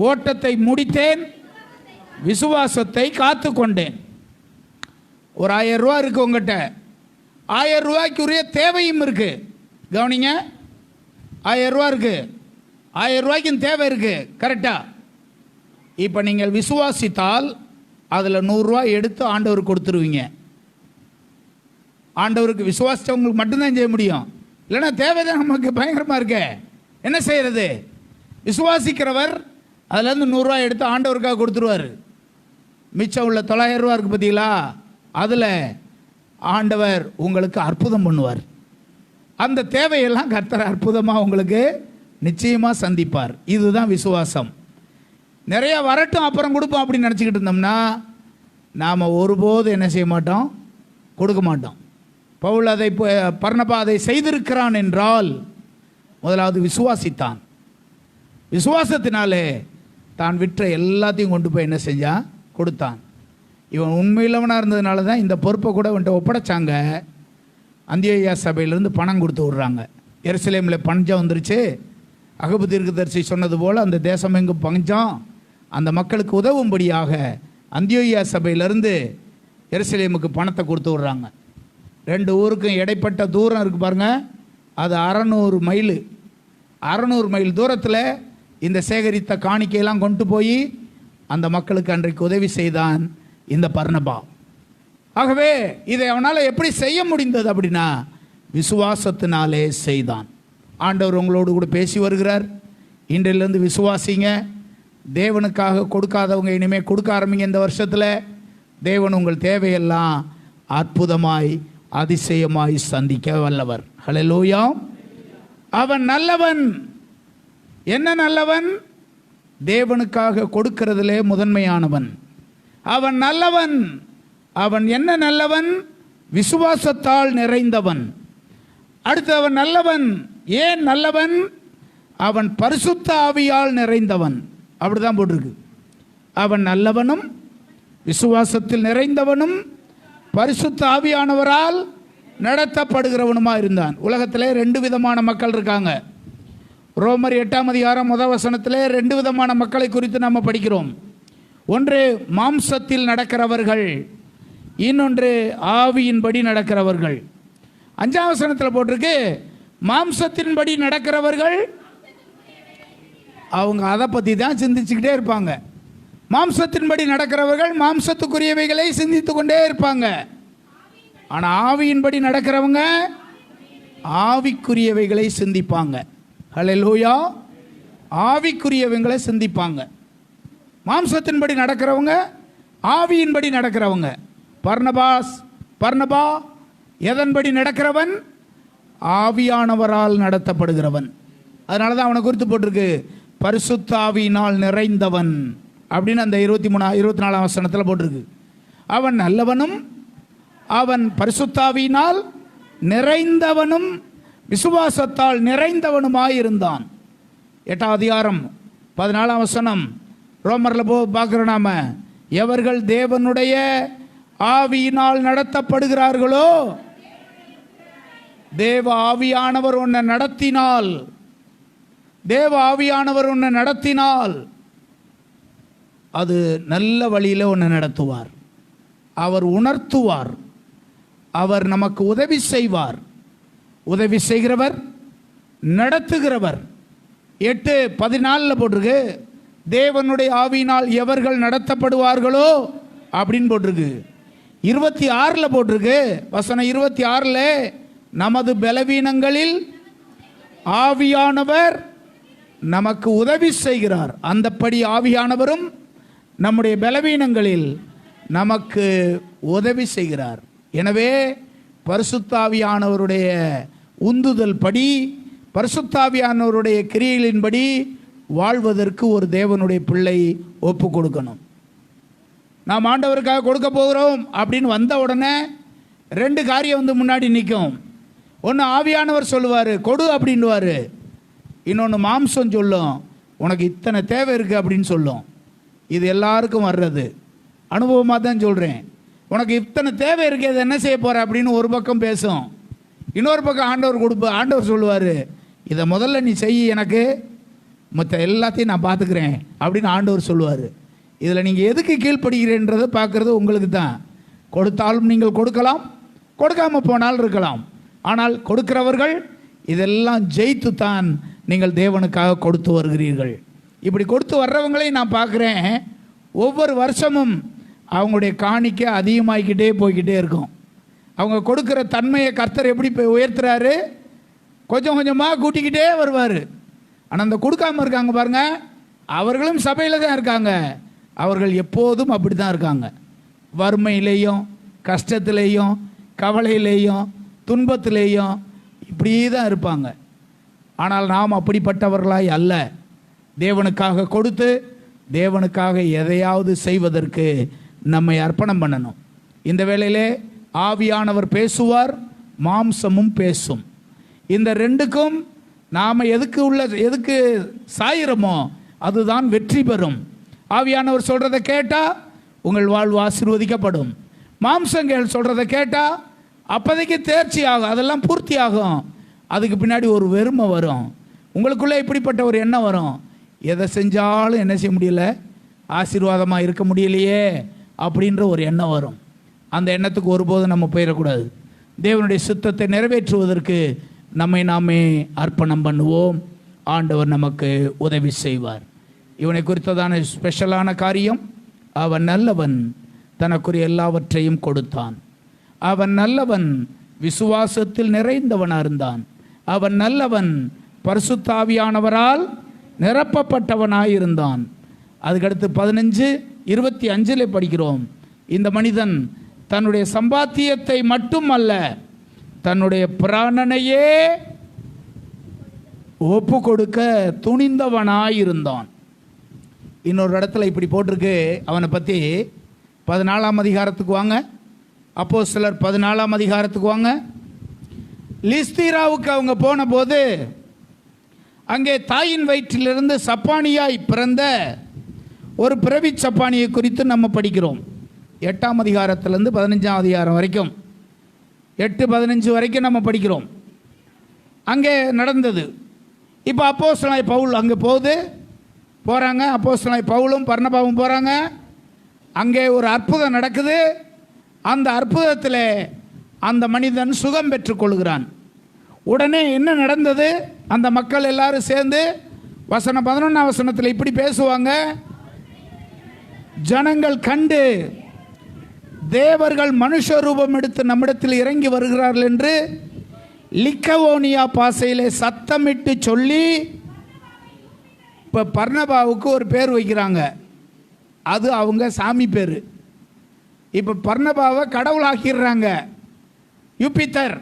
[SPEAKER 1] ஓட்டத்தை முடித்தேன், விசுவாசத்தை காத்து கொண்டேன். ஒரு 1000 ரூபா இருக்கு உங்கள்கிட்ட, 1000 ரூபாய்க்குரிய தேவையும் இருக்கு. கவனிங்க, 1000 ரூபா இருக்கு, 1000 ரூபாய்க்கும் தேவை இருக்கு. கரெக்டா? இப்போ நீங்கள் விசுவாசித்தால் அதில் 100 ரூபா எடுத்து ஆண்டவருக்கு கொடுத்துருவீங்க. ஆண்டவருக்கு விசுவாசித்தவங்களுக்கு மட்டும்தான் செய்ய முடியும். இல்லைன்னா தேவைதான் நமக்கு பயங்கரமாக இருக்கே, என்ன செய்யறது? விசுவாசிக்கிறவர் அதுலேருந்து 100 ரூபா எடுத்து ஆண்டவருக்காக கொடுத்துருவார். மிச்சம் உள்ள 900 ரூபா இருக்குது பார்த்தீங்களா, அதில் ஆண்டவர் உங்களுக்கு அற்புதம் பண்ணுவார். அந்த தேவையெல்லாம் கர்த்தர் அற்புதமாக உங்களுக்கு நிச்சயமாக சந்திப்பார். இதுதான் விசுவாசம். நிறைய வரட்டும் அப்புறம் கொடுப்போம் அப்படின்னு நினச்சிக்கிட்டு இருந்தோம்னா நாம் ஒருபோது என்ன செய்ய மாட்டோம்? கொடுக்க மாட்டோம். பவுல் அதை பர்னபா அதை செய்திருக்கிறான் என்றால் முதலாவது விசுவாசித்தான். விசுவாசத்தினாலே தான் விற்ற எல்லாத்தையும் கொண்டு போய் என்ன செஞ்சான்? கொடுத்தான். இவன் உண்மையில்லவனாக இருந்ததுனால தான் இந்த பொறுப்பை கூட வந்துட்டு ஒப்படைச்சாங்க. அந்தியோகியா சபையிலேருந்து பணம் கொடுத்து விட்றாங்க. எருசலேமில் பஞ்சம் வந்துருச்சு. அகபு தீர்க்கதரிசி சொன்னது போல் அந்த தேசம் எங்கும் பஞ்சம், அந்த மக்களுக்கு உதவும்படியாக அந்தியோகியா சபையிலேருந்து எருசலேமுக்கு பணத்தை கொடுத்து விட்றாங்க. 2 ஊருக்கும் இடைப்பட்ட தூரம் இருக்குது பாருங்கள், அது 600 மைல். 600 மைல் தூரத்தில் இந்த சேகரித்த காணிக்கையெல்லாம் கொண்டு போய் அந்த மக்களுக்கு அன்றைக்கு உதவி செய்தான் இந்த பர்னபா. ஆகவே இதை அவனால் எப்படி செய்ய முடிந்தது அப்படின்னா விசுவாசத்தினாலே செய்தான். ஆண்டவர் உங்களோடு கூட பேசி வருகிறார். இன்றிலிருந்து விசுவாசிங்க. தேவனுக்காக கொடுக்காதவங்க இனிமேல் கொடுக்க ஆரம்பிங்க. இந்த வருஷத்தில் தேவன் உங்கள் தேவையெல்லாம் அற்புதமாய் அதிசயமாய் சந்திக்க வல்லவர். ஹல்லேலூயா. அவன் நல்லவன். என்ன நல்லவன்? தேவனுக்காக கொடுக்கிறதிலே முதன்மையானவன். அவன் நல்லவன். அவன் என்ன நல்லவன்? விசுவாசத்தால் நிறைந்தவன். அடுத்து அவன் நல்லவன். ஏன் நல்லவன்? அவன் பரிசுத்த ஆவியால் நிறைந்தவன். அப்படிதான் போட்டிருக்கு. அவன் நல்லவனும் விசுவாசத்தில் நிறைந்தவனும் பரிசுத்த ஆவியானவரால் நடத்தப்படுகிறவனுமா இருந்தான். உலகத்திலே 2 விதமான மக்கள் இருக்காங்க. ரோமர் 8ஆம் அதிகாரம் 1 வசனத்திலே 2 விதமான மக்களை குறித்து நாம் படிக்கிறோம். ஒன்று மாம்சத்தில் நடக்கிறவர்கள், இன்னொன்று ஆவியின்படி நடக்கிறவர்கள். 5ஆம் வசனத்தில் போட்டிருக்கு மாம்சத்தின்படி நடக்கிறவர்கள். அவங்க அதை பற்றி தான் சிந்திச்சுக்கிட்டே இருப்பாங்க. மாம்சத்தின்படி நடக்கிறவர்கள் மாம்சத்துக்குரியவைகளை சிந்தித்து கொண்டே இருப்பாங்க. ஆனால் ஆவியின்படி நடக்கிறவங்க ஆவிக்குரியவைகளை சிந்திப்பாங்க. ஹல்லேலூயா. ஆவிக்குரியவைகளை சிந்திப்பாங்க. மாம்சத்தின்படி நடக்கிறவங்க, ஆவியின்படி நடக்கிறவங்க. பர்னபா எதன்படி நடக்கிறவன்? ஆவியானவரால் நடத்தப்படுகிறவன். அதனால தான் அவனை குறித்து போட்டிருக்கு பரிசுத்த ஆவியினால் நிறைந்தவன் அப்படின்னு அந்த 24ஆம் வசனத்தில் போட்டிருக்கு. அவன் நல்லவனும் அவன் பரிசுத்தாவியினால் நிறைந்தவனும் விசுவாசத்தால் நிறைந்தவனுமாயிருந்தான். 8ஆம் அதிகாரம் 14ஆம் வசனம் ரோமரில் பார்க்குறோம் நாம. எவர்கள் தேவனுடைய ஆவியினால் நடத்தப்படுகிறார்களோ, தேவ ஆவியானவர் உன்னை நடத்தினால், தேவ ஆவியானவர் உன்னை நடத்தினால் அது நல்ல வழியில் உன்னை நடத்துவார். அவர் உணர்த்துவார். அவர் நமக்கு உதவி செய்வார். உதவி செய்கிறவர், நடத்துகிறவர். 8:14 போட்டிருக்கு தேவனுடைய ஆவியினால் எவர்கள் நடத்தப்படுவார்களோ அப்படின்னு போட்டிருக்கு. 26 போட்டிருக்கு வசனம் 26 நமது பலவீனங்களில் ஆவியானவர் நமக்கு உதவி செய்கிறார். அந்தப்படி ஆவியானவரும் நம்முடைய பலவீனங்களில் நமக்கு உதவி செய்கிறார். எனவே பரிசுத்தாவியானவருடைய உந்துதல் படி, பரிசுத்தாவியானவருடைய கிரியைகளின்படி வாழ்வதற்கு ஒரு தேவனுடைய பிள்ளை ஒப்பு கொடுக்கணும். நாம் ஆண்டவருக்காக கொடுக்க போகிறோம் அப்படின்னு வந்த உடனே 2 காரியம் வந்து முன்னாடி நிற்கும். ஒன்று ஆவியானவர் சொல்லுவார் கொடு அப்படின்வார். இன்னொன்று மாம்சம் சொல்லும் உனக்கு இத்தனை தேவை இருக்குது அப்படின்னு சொல்லும். இது எல்லாருக்கும் வர்றது அனுபவமாக தான் சொல்கிறேன். உனக்கு இத்தனை தேவை இருக்குது, அதை என்ன செய்ய போகிற அப்படின்னு ஒரு பக்கம் பேசும். இன்னொரு பக்கம் ஆண்டவர் சொல்லுவார் இதை முதல்ல நீ செய், எனக்கு மற்ற எல்லாத்தையும் நான் பார்த்துக்கிறேன் அப்படின்னு ஆண்டவர் சொல்லுவார். இதில் நீங்கள் எதுக்கு கீழ்ப்படுகிறேன்றதை பார்க்குறது உங்களுக்கு தான். கொடுத்தாலும் நீங்கள் கொடுக்கலாம், கொடுக்காமல் போனாலும் இருக்கலாம். ஆனால் கொடுக்கிறவர்கள் இதெல்லாம் ஜெயித்து தான் நீங்கள் தேவனுக்காக கொடுத்து வருகிறீர்கள். இப்படி கொடுத்து வர்றவங்களையும் நான் பார்க்குறேன். ஒவ்வொரு வருஷமும் அவங்களுடைய காணிக்கை அதிகமாகிக்கிட்டே போய்கிட்டே இருக்கும். அவங்க கொடுக்குற தன்மையை கர்த்தர் எப்படி உயர்த்துறாரு, கொஞ்சம் கொஞ்சமாக கூட்டிக்கிட்டே வருவார். ஆனால் அந்த கொடுக்காமல் இருக்காங்க பாருங்கள், அவர்களும் சபையில் தான் இருக்காங்க. அவர்கள் எப்போதும் அப்படி தான் இருக்காங்க. வறுமையிலேயும் கஷ்டத்திலேயும் கவலையிலேயும் துன்பத்திலேயும் இப்படி தான் இருப்பாங்க. ஆனால் நாம் அப்படிப்பட்டவர்களாய் அல்ல. தேவனுக்காக கொடுத்து தேவனுக்காக எதையாவது செய்வதற்கு நம்மை அர்ப்பணம் பண்ணணும். இந்த வேளையிலே ஆவியானவர் பேசுவார், மாம்சமும் பேசும். இந்த ரெண்டுக்கும் நாம் எதுக்கு சாயிரமோ அதுதான் வெற்றி பெறும். ஆவியானவர் சொல்கிறத கேட்டால் உங்கள் வாழ்வு ஆசீர்வதிக்கப்படும். மாம்சங்கள் சொல்கிறத கேட்டால் அப்போதைக்கு தேர்ச்சி ஆகும், அதெல்லாம் பூர்த்தி ஆகும். அதுக்கு பின்னாடி ஒரு வெறுமை வரும். உங்களுக்குள்ளே இப்படிப்பட்ட ஒரு எண்ணம் வரும், எதை செஞ்சாலும் என்ன செய்ய முடியல, ஆசீர்வாதமாக இருக்க முடியலையே அப்படின்ற ஒரு எண்ணம் வரும். அந்த எண்ணத்துக்கு ஒருபோதும் நம்ம போயிடக்கூடாது. தேவனுடைய சித்தத்தை நிறைவேற்றுவதற்கு நம்மை நாமே அர்ப்பணம் பண்ணுவோம். ஆண்டவர் நமக்கு உதவி செய்வார். இவனை குறித்ததான ஸ்பெஷலான காரியம், அவன் நல்லவன், தனக்குரிய எல்லாவற்றையும் கொடுத்தான். அவன் நல்லவன், விசுவாசத்தில் நிறைந்தவனாக இருந்தான். அவன் நல்லவன், பரிசுத்த ஆவியானவரால் நிரப்பப்பட்டவனாயிருந்தான். அதுக்கடுத்து 15:25 படிக்கிறோம், இந்த மனிதன் தன்னுடைய சம்பாத்தியத்தை மட்டுமல்ல, தன்னுடைய பிராணனையே ஒப்பு கொடுக்க துணிந்தவனாயிருந்தான். இன்னொரு இடத்துல இப்படி போட்டிருக்கு அவனை பற்றி. 14ஆம் அதிகாரத்துக்கு வாங்க, அப்போஸ்தலர் 14ஆம் அதிகாரத்துக்கு வாங்க. லிஸ்தீராவுக்கு அவங்க போன போது அங்கே தாயின் வயிற்றிலிருந்து சப்பானியாய் பிறந்த ஒரு பிறவி சப்பானியை குறித்து நம்ம படிக்கிறோம். 8ஆம் அதிகாரத்திலேருந்து 15ஆம் அதிகாரம் வரைக்கும், 8-15 வரைக்கும் நம்ம படிக்கிறோம். அங்கே நடந்தது. இப்போ அப்போஸ்தலனாய் பவுல் அங்கே போகிறாங்க. அப்போஸ்தலனாய் பவுலும் பர்னபாவும் போகிறாங்க. அங்கே ஒரு அற்புதம் நடக்குது. அந்த அற்புதத்தில் அந்த மனிதன் சுகம் பெற்றுக்கொள்கிறான். உடனே என்ன நடந்தது? அந்த மக்கள் எல்லாரும் சேர்ந்து 11ஆம் வசனத்தில் இப்படி பேசுவாங்க, ஜனங்கள் கண்டு தேவர்கள் மனுஷ ரூபம் எடுத்து நம்மிடத்தில் இறங்கி வருகிறார்கள் என்று லிக்கவோனியா பாசையிலே சத்தமிட்டு சொல்லி, இப்போ பர்னபாவுக்கு ஒரு பேர் வைக்கிறாங்க. அது அவங்க சாமி பேர். இப்போ பர்னபாவை கடவுளாக்கிடுறாங்க. யூபிட்டர்,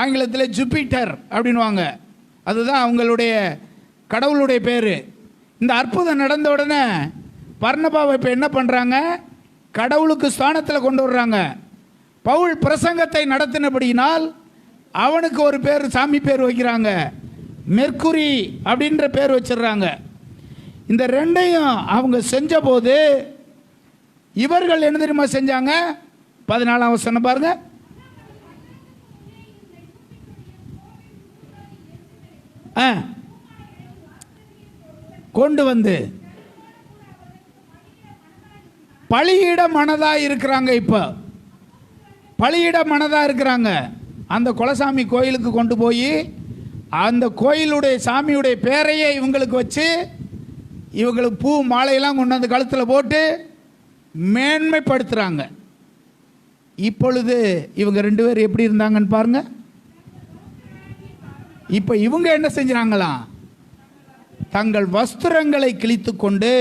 [SPEAKER 1] ஆங்கிலத்தில் ஜூபிட்டர் அப்படின்வாங்க. அதுதான் அவங்களுடைய கடவுளுடைய பேர். இந்த அற்புதம் நடந்த உடனே பர்னபாவை இப்போ என்ன பண்ணுறாங்க, கடவுளுக்கு ஸ்தானத்தில் கொண்டு வர்றாங்க. பவுல் பிரசங்கத்தை நடத்தினபடியினால் அவனுக்கு ஒரு பேர், சாமி பேர் வைக்கிறாங்க, மெர்க்குரி அப்படின்ற பேர் வச்சிடுறாங்க. இந்த ரெண்டையும் அவங்க செஞ்ச போது இவர்கள் என்ன தெரியுமா செஞ்சாங்க? 14ஆம் வசனம் பாருங்க. கொண்டு வந்து பலியிட மனதாக இருக்கிறாங்க. இப்போ பலியிட மனதாக இருக்கிறாங்க. அந்த குலசாமி கோயிலுக்கு கொண்டு போய் அந்த கோயிலுடைய சாமியுடைய பேரையே இவங்களுக்கு வச்சு, இவங்களுக்கு பூ மாலையெல்லாம் கொண்டு வந்து கழுத்தில் போட்டு மேன்மைப்படுத்துகிறாங்க. இப்பொழுது இவங்க 2 பேர் எப்படி இருந்தாங்கன்னு பாருங்க. இப்போ இவங்க என்ன செஞ்சாங்களாம், தங்கள் வஸ்திரங்களை கிழித்து கொண்டு,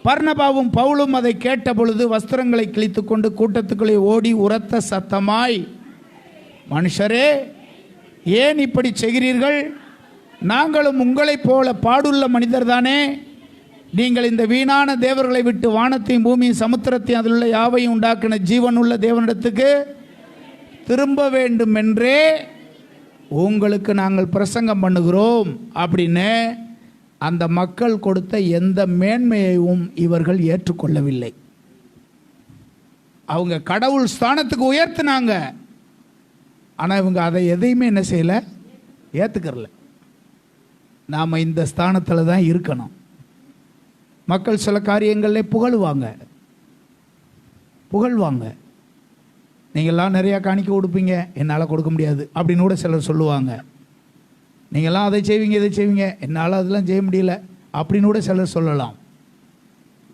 [SPEAKER 1] பர்னபாவும் பவுலும் அதை கேட்ட பொழுது வஸ்திரங்களை கிழித்து கொண்டு கூட்டத்துக்குள்ளே ஓடி உரத்த சத்தமாய், மனுஷரே ஏன் இப்படி செய்கிறீர்கள்? நாங்களும் உங்களைப் போல பாடுள்ள மனிதர் தானே. நீங்கள் இந்த வீணான தேவர்களை விட்டு வானத்தையும் பூமியும் சமுத்திரத்தையும் அதில் உள்ள யாவையும் உண்டாக்கின ஜீவனுள்ள தேவனிடத்துக்கு திரும்ப வேண்டும் என்றே உங்களுக்கு நாங்கள் பிரசங்கம் பண்ணுகிறோம் அப்படின்னு அந்த மக்கள் கொடுத்த எந்த மேன்மையையும் இவர்கள் ஏற்றுக்கொள்ளவில்லை. அவங்க கடவுள் ஸ்தானத்துக்கு உயர்த்தினாங்க, ஆனால் இவங்க அதை எதையுமே என்ன செய்யலை, ஏற்றுக்கிறல. நாம் இந்த ஸ்தானத்தில் தான் இருக்கணும். மக்கள் சில காரியங்களில் புகழ்வாங்க. நீங்கள்லாம் நிறையா காணிக்க கொடுப்பீங்க, என்னால் கொடுக்க முடியாது அப்படின்னு கூட சிலர் சொல்லுவாங்க. நீங்கள்லாம் அதை செய்வீங்க இதை செய்வீங்க, என்னால் அதெல்லாம் செய்ய முடியல அப்படின்னு கூட சிலர் சொல்லலாம்.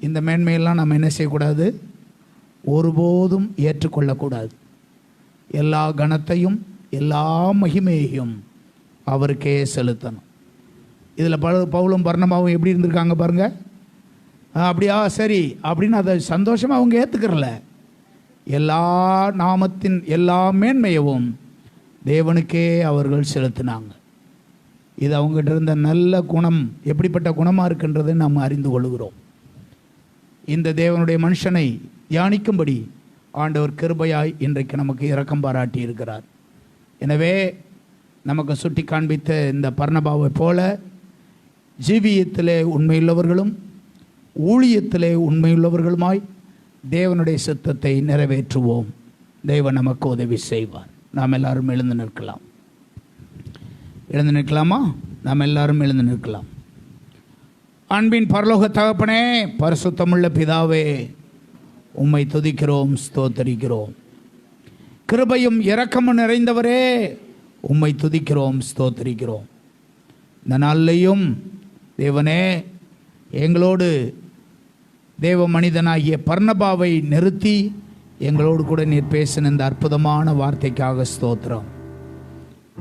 [SPEAKER 1] இந்த மேன்மையெல்லாம் நம்ம என்ன செய்யக்கூடாது, ஒருபோதும் ஏற்றுக்கொள்ளக்கூடாது. எல்லா கனத்தையும் எல்லா மகிமையையும் அவருக்கே செலுத்தணும். இதில் பவுலும் பர்னபாவும் எப்படி இருந்திருக்காங்க பாருங்க. அப்படியா சரி அப்படின்னு அதை சந்தோஷமாக அவங்க ஏற்றுக்கிறல. எல்லா நாமத்தின் எல்லா மேன்மையவும் தேவனுக்கே அவர்கள் செலுத்தினாங்க. இது அவங்ககிட்ட இருந்த நல்ல குணம், எப்படிப்பட்ட குணமாக இருக்குன்றதை நாம் அறிந்து கொள்கிறோம். இந்த தேவனுடைய மனுஷனை தியானிக்கும்படி ஆண்டவர் கிருபையாய் இன்றைக்கு நமக்கு இரக்கம் பாராட்டி இருக்கிறார். எனவே நமக்கு சுட்டி காண்பித்த இந்த பர்னபாவை போல ஜீவியத்திலே உண்மையுள்ளவர்களும் ஊழியத்திலே உண்மையுள்ளவர்களுமாய் தேவனுடைய சித்தத்தை நிறைவேற்றுவோம். தேவன் நமக்கு உதவி செய்வார். நாம் எல்லாரும் எழுந்து நிற்கலாம். எழுந்து நிற்கலாமா? நாம் எல்லாரும் எழுந்து நிற்கலாம். அன்பின் பரலோக தகப்பனே, பரிசுத்தமுள்ள பிதாவே, உம்மை துதிக்கிறோம், ஸ்தோத்தரிக்கிறோம். கிருபையும் இரக்கமும் நிறைந்தவரே, உம்மை துதிக்கிறோம், ஸ்தோத்தரிக்கிறோம். இந்த நாளிலேயும் தேவனே, எங்களோடு தேவ மனிதனாகிய பர்னபாவை நிறுத்தி எங்களோடு கூட நீர் பேசின இந்த அற்புதமான வார்த்தைக்காக ஸ்தோத்திரம்.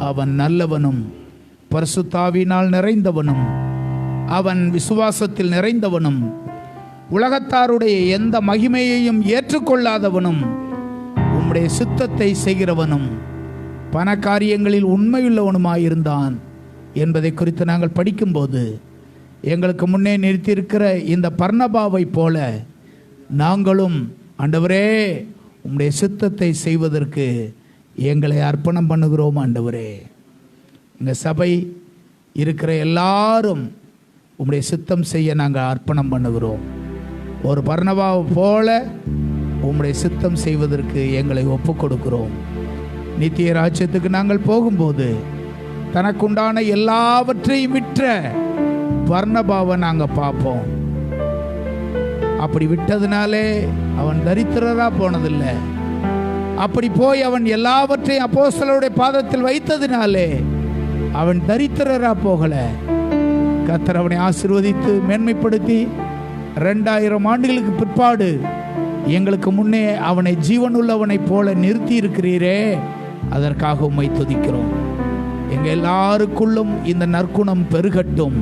[SPEAKER 1] அவன் நல்லவனும் பரிசுத்தாவினால் நிறைந்தவனும் அவன் விசுவாசத்தில் நிறைந்தவனும் உலகத்தாருடைய எந்த மகிமையையும் ஏற்றுக்கொள்ளாதவனும் உம்முடைய சித்தத்தை செய்கிறவனும் பண காரியங்களில் உண்மையுள்ளவனுமாயிருந்தான் என்பதை குறித்து நாங்கள் படிக்கும்போது எங்களுக்கு முன்னே நிறுத்தியிருக்கிற இந்த பர்னபாவை போல நாங்களும் ஆண்டவரே உம்முடைய சித்தத்தை செய்வதற்கு எங்களை அர்ப்பணம் பண்ணுகிறோம். ஆண்டவரே, எங்கள் சபை இருக்கிற எல்லாரும் உம்முடைய சித்தம் செய்ய நாங்கள் அர்ப்பணம் பண்ணுகிறோம். ஒரு பர்னபாவை போல உம்முடைய சித்தம் செய்வதற்கு எங்களை ஒப்பு கொடுக்கிறோம். நித்திய ராஜ்யத்துக்கு நாங்கள் போகும்போது தனக்குண்டான எல்லாவற்றையும் விற்ற பர்னபாவை நாங்கள் பார்ப்போம். அப்படி விட்டதுனாலே அவன் தரித்திரரா போனதில்லை. அப்படி போய் அவன் எல்லாவற்றையும் அப்போஸ்தலருடைய பாதத்தில் வைத்ததினாலே அவன் தரித்திரரா போகல. கர்த்தர் அவனை ஆசீர்வதித்து மேன்மைப்படுத்தி 2000 ஆண்டுகளுக்கு பிற்பாடு எங்களுக்கு முன்னே அவனை ஜீவனுள்ளவனை போல நிறுத்தி இருக்கிறீரே, அதற்காக உம்மை துதிக்கிறோம். எங்கள் எல்லாருக்குள்ளும் இந்த நற்குணம் பெருகட்டும்.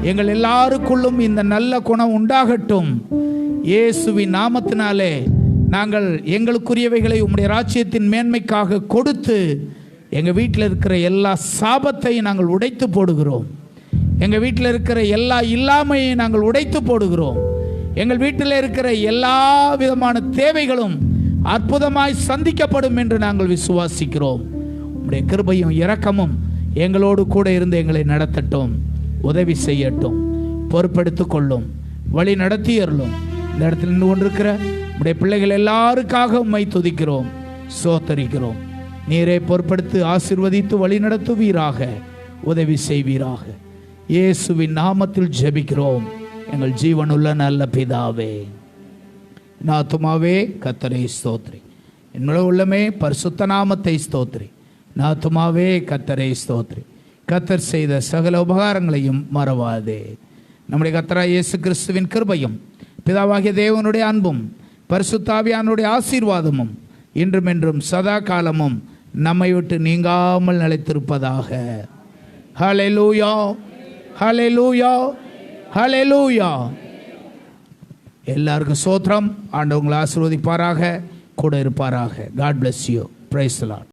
[SPEAKER 1] எங்கள் எல்லாருக்குள்ளும் இந்த நல்ல குணம் உண்டாகட்டும். இயேசுவின் நாமத்தினாலே நாங்கள் எங்களுக்குரியவைகளை உம்முடைய ராஜ்யத்தின் மேன்மைக்காக கொடுத்து எங்கள் வீட்டில் இருக்கிற எல்லா சாபத்தையும் நாங்கள் உடைத்து போடுகிறோம். எங்கள் வீட்டில் இருக்கிற எல்லா இல்லாமையை நாங்கள் உடைத்து போடுகிறோம். எங்கள் வீட்டில் இருக்கிற எல்லா விதமான தேவைகளும் அற்புதமாய் சந்திக்கப்படும் என்று நாங்கள் விசுவாசிக்கிறோம். உம்முடைய கிருபையும் இரக்கமும் எங்களோடு கூட இருந்து எங்களை நடத்தட்டும், உதவி செய்யட்டும், பொறுப்பெடுத்துக் கொள்ளும், வழி நடத்தியறலும். இந்த இடத்துல நின்று கொண்டிருக்கிற உடைய பிள்ளைகள் எல்லாருக்காக உம்மை துதிக்கிறோம், சோத்தரிக்கிறோம். நீரே பொறுப்படுத்தி ஆசீர்வதித்து வழி நடத்துவீராக, உதவி செய்வீராக. இயேசுவின் நாமத்தில் ஜெபிக்கிறோம் எங்கள் ஜீவனுள்ள நல்ல பிதாவே. என் ஆத்துமாவே கர்த்தரை ஸ்தோத்திரி, என்னுடைய உள்ளமே பரிசுத்த நாமத்தை ஸ்தோத்திரி. என் ஆத்துமாவே கர்த்தரை ஸ்தோத்திரி. கர்த்தர் செய்த சகல உபகாரங்களையும் மறவாதே. நம்முடைய கர்த்தராகிய இயேசு கிறிஸ்துவின் கிருபையும் பிதாவாகிய தேவனுடைய அன்பும் பரிசுத்த ஆவியானவருடைய ஆசீர்வாதமும் இன்றும் என்றும் சதா காலமும் நம்மை விட்டு நீங்காமல் நிலைத்திருப்பதாக. ஹல்லேலூயா, ஹல்லேலூயா, ஹல்லேலூயா. எல்லாருக்கும் ஸ்தோத்திரம். ஆண்டவங்களை ஆசீர்வதிப்பாராக, கூட இருப்பாராக. God bless you. Praise the Lord.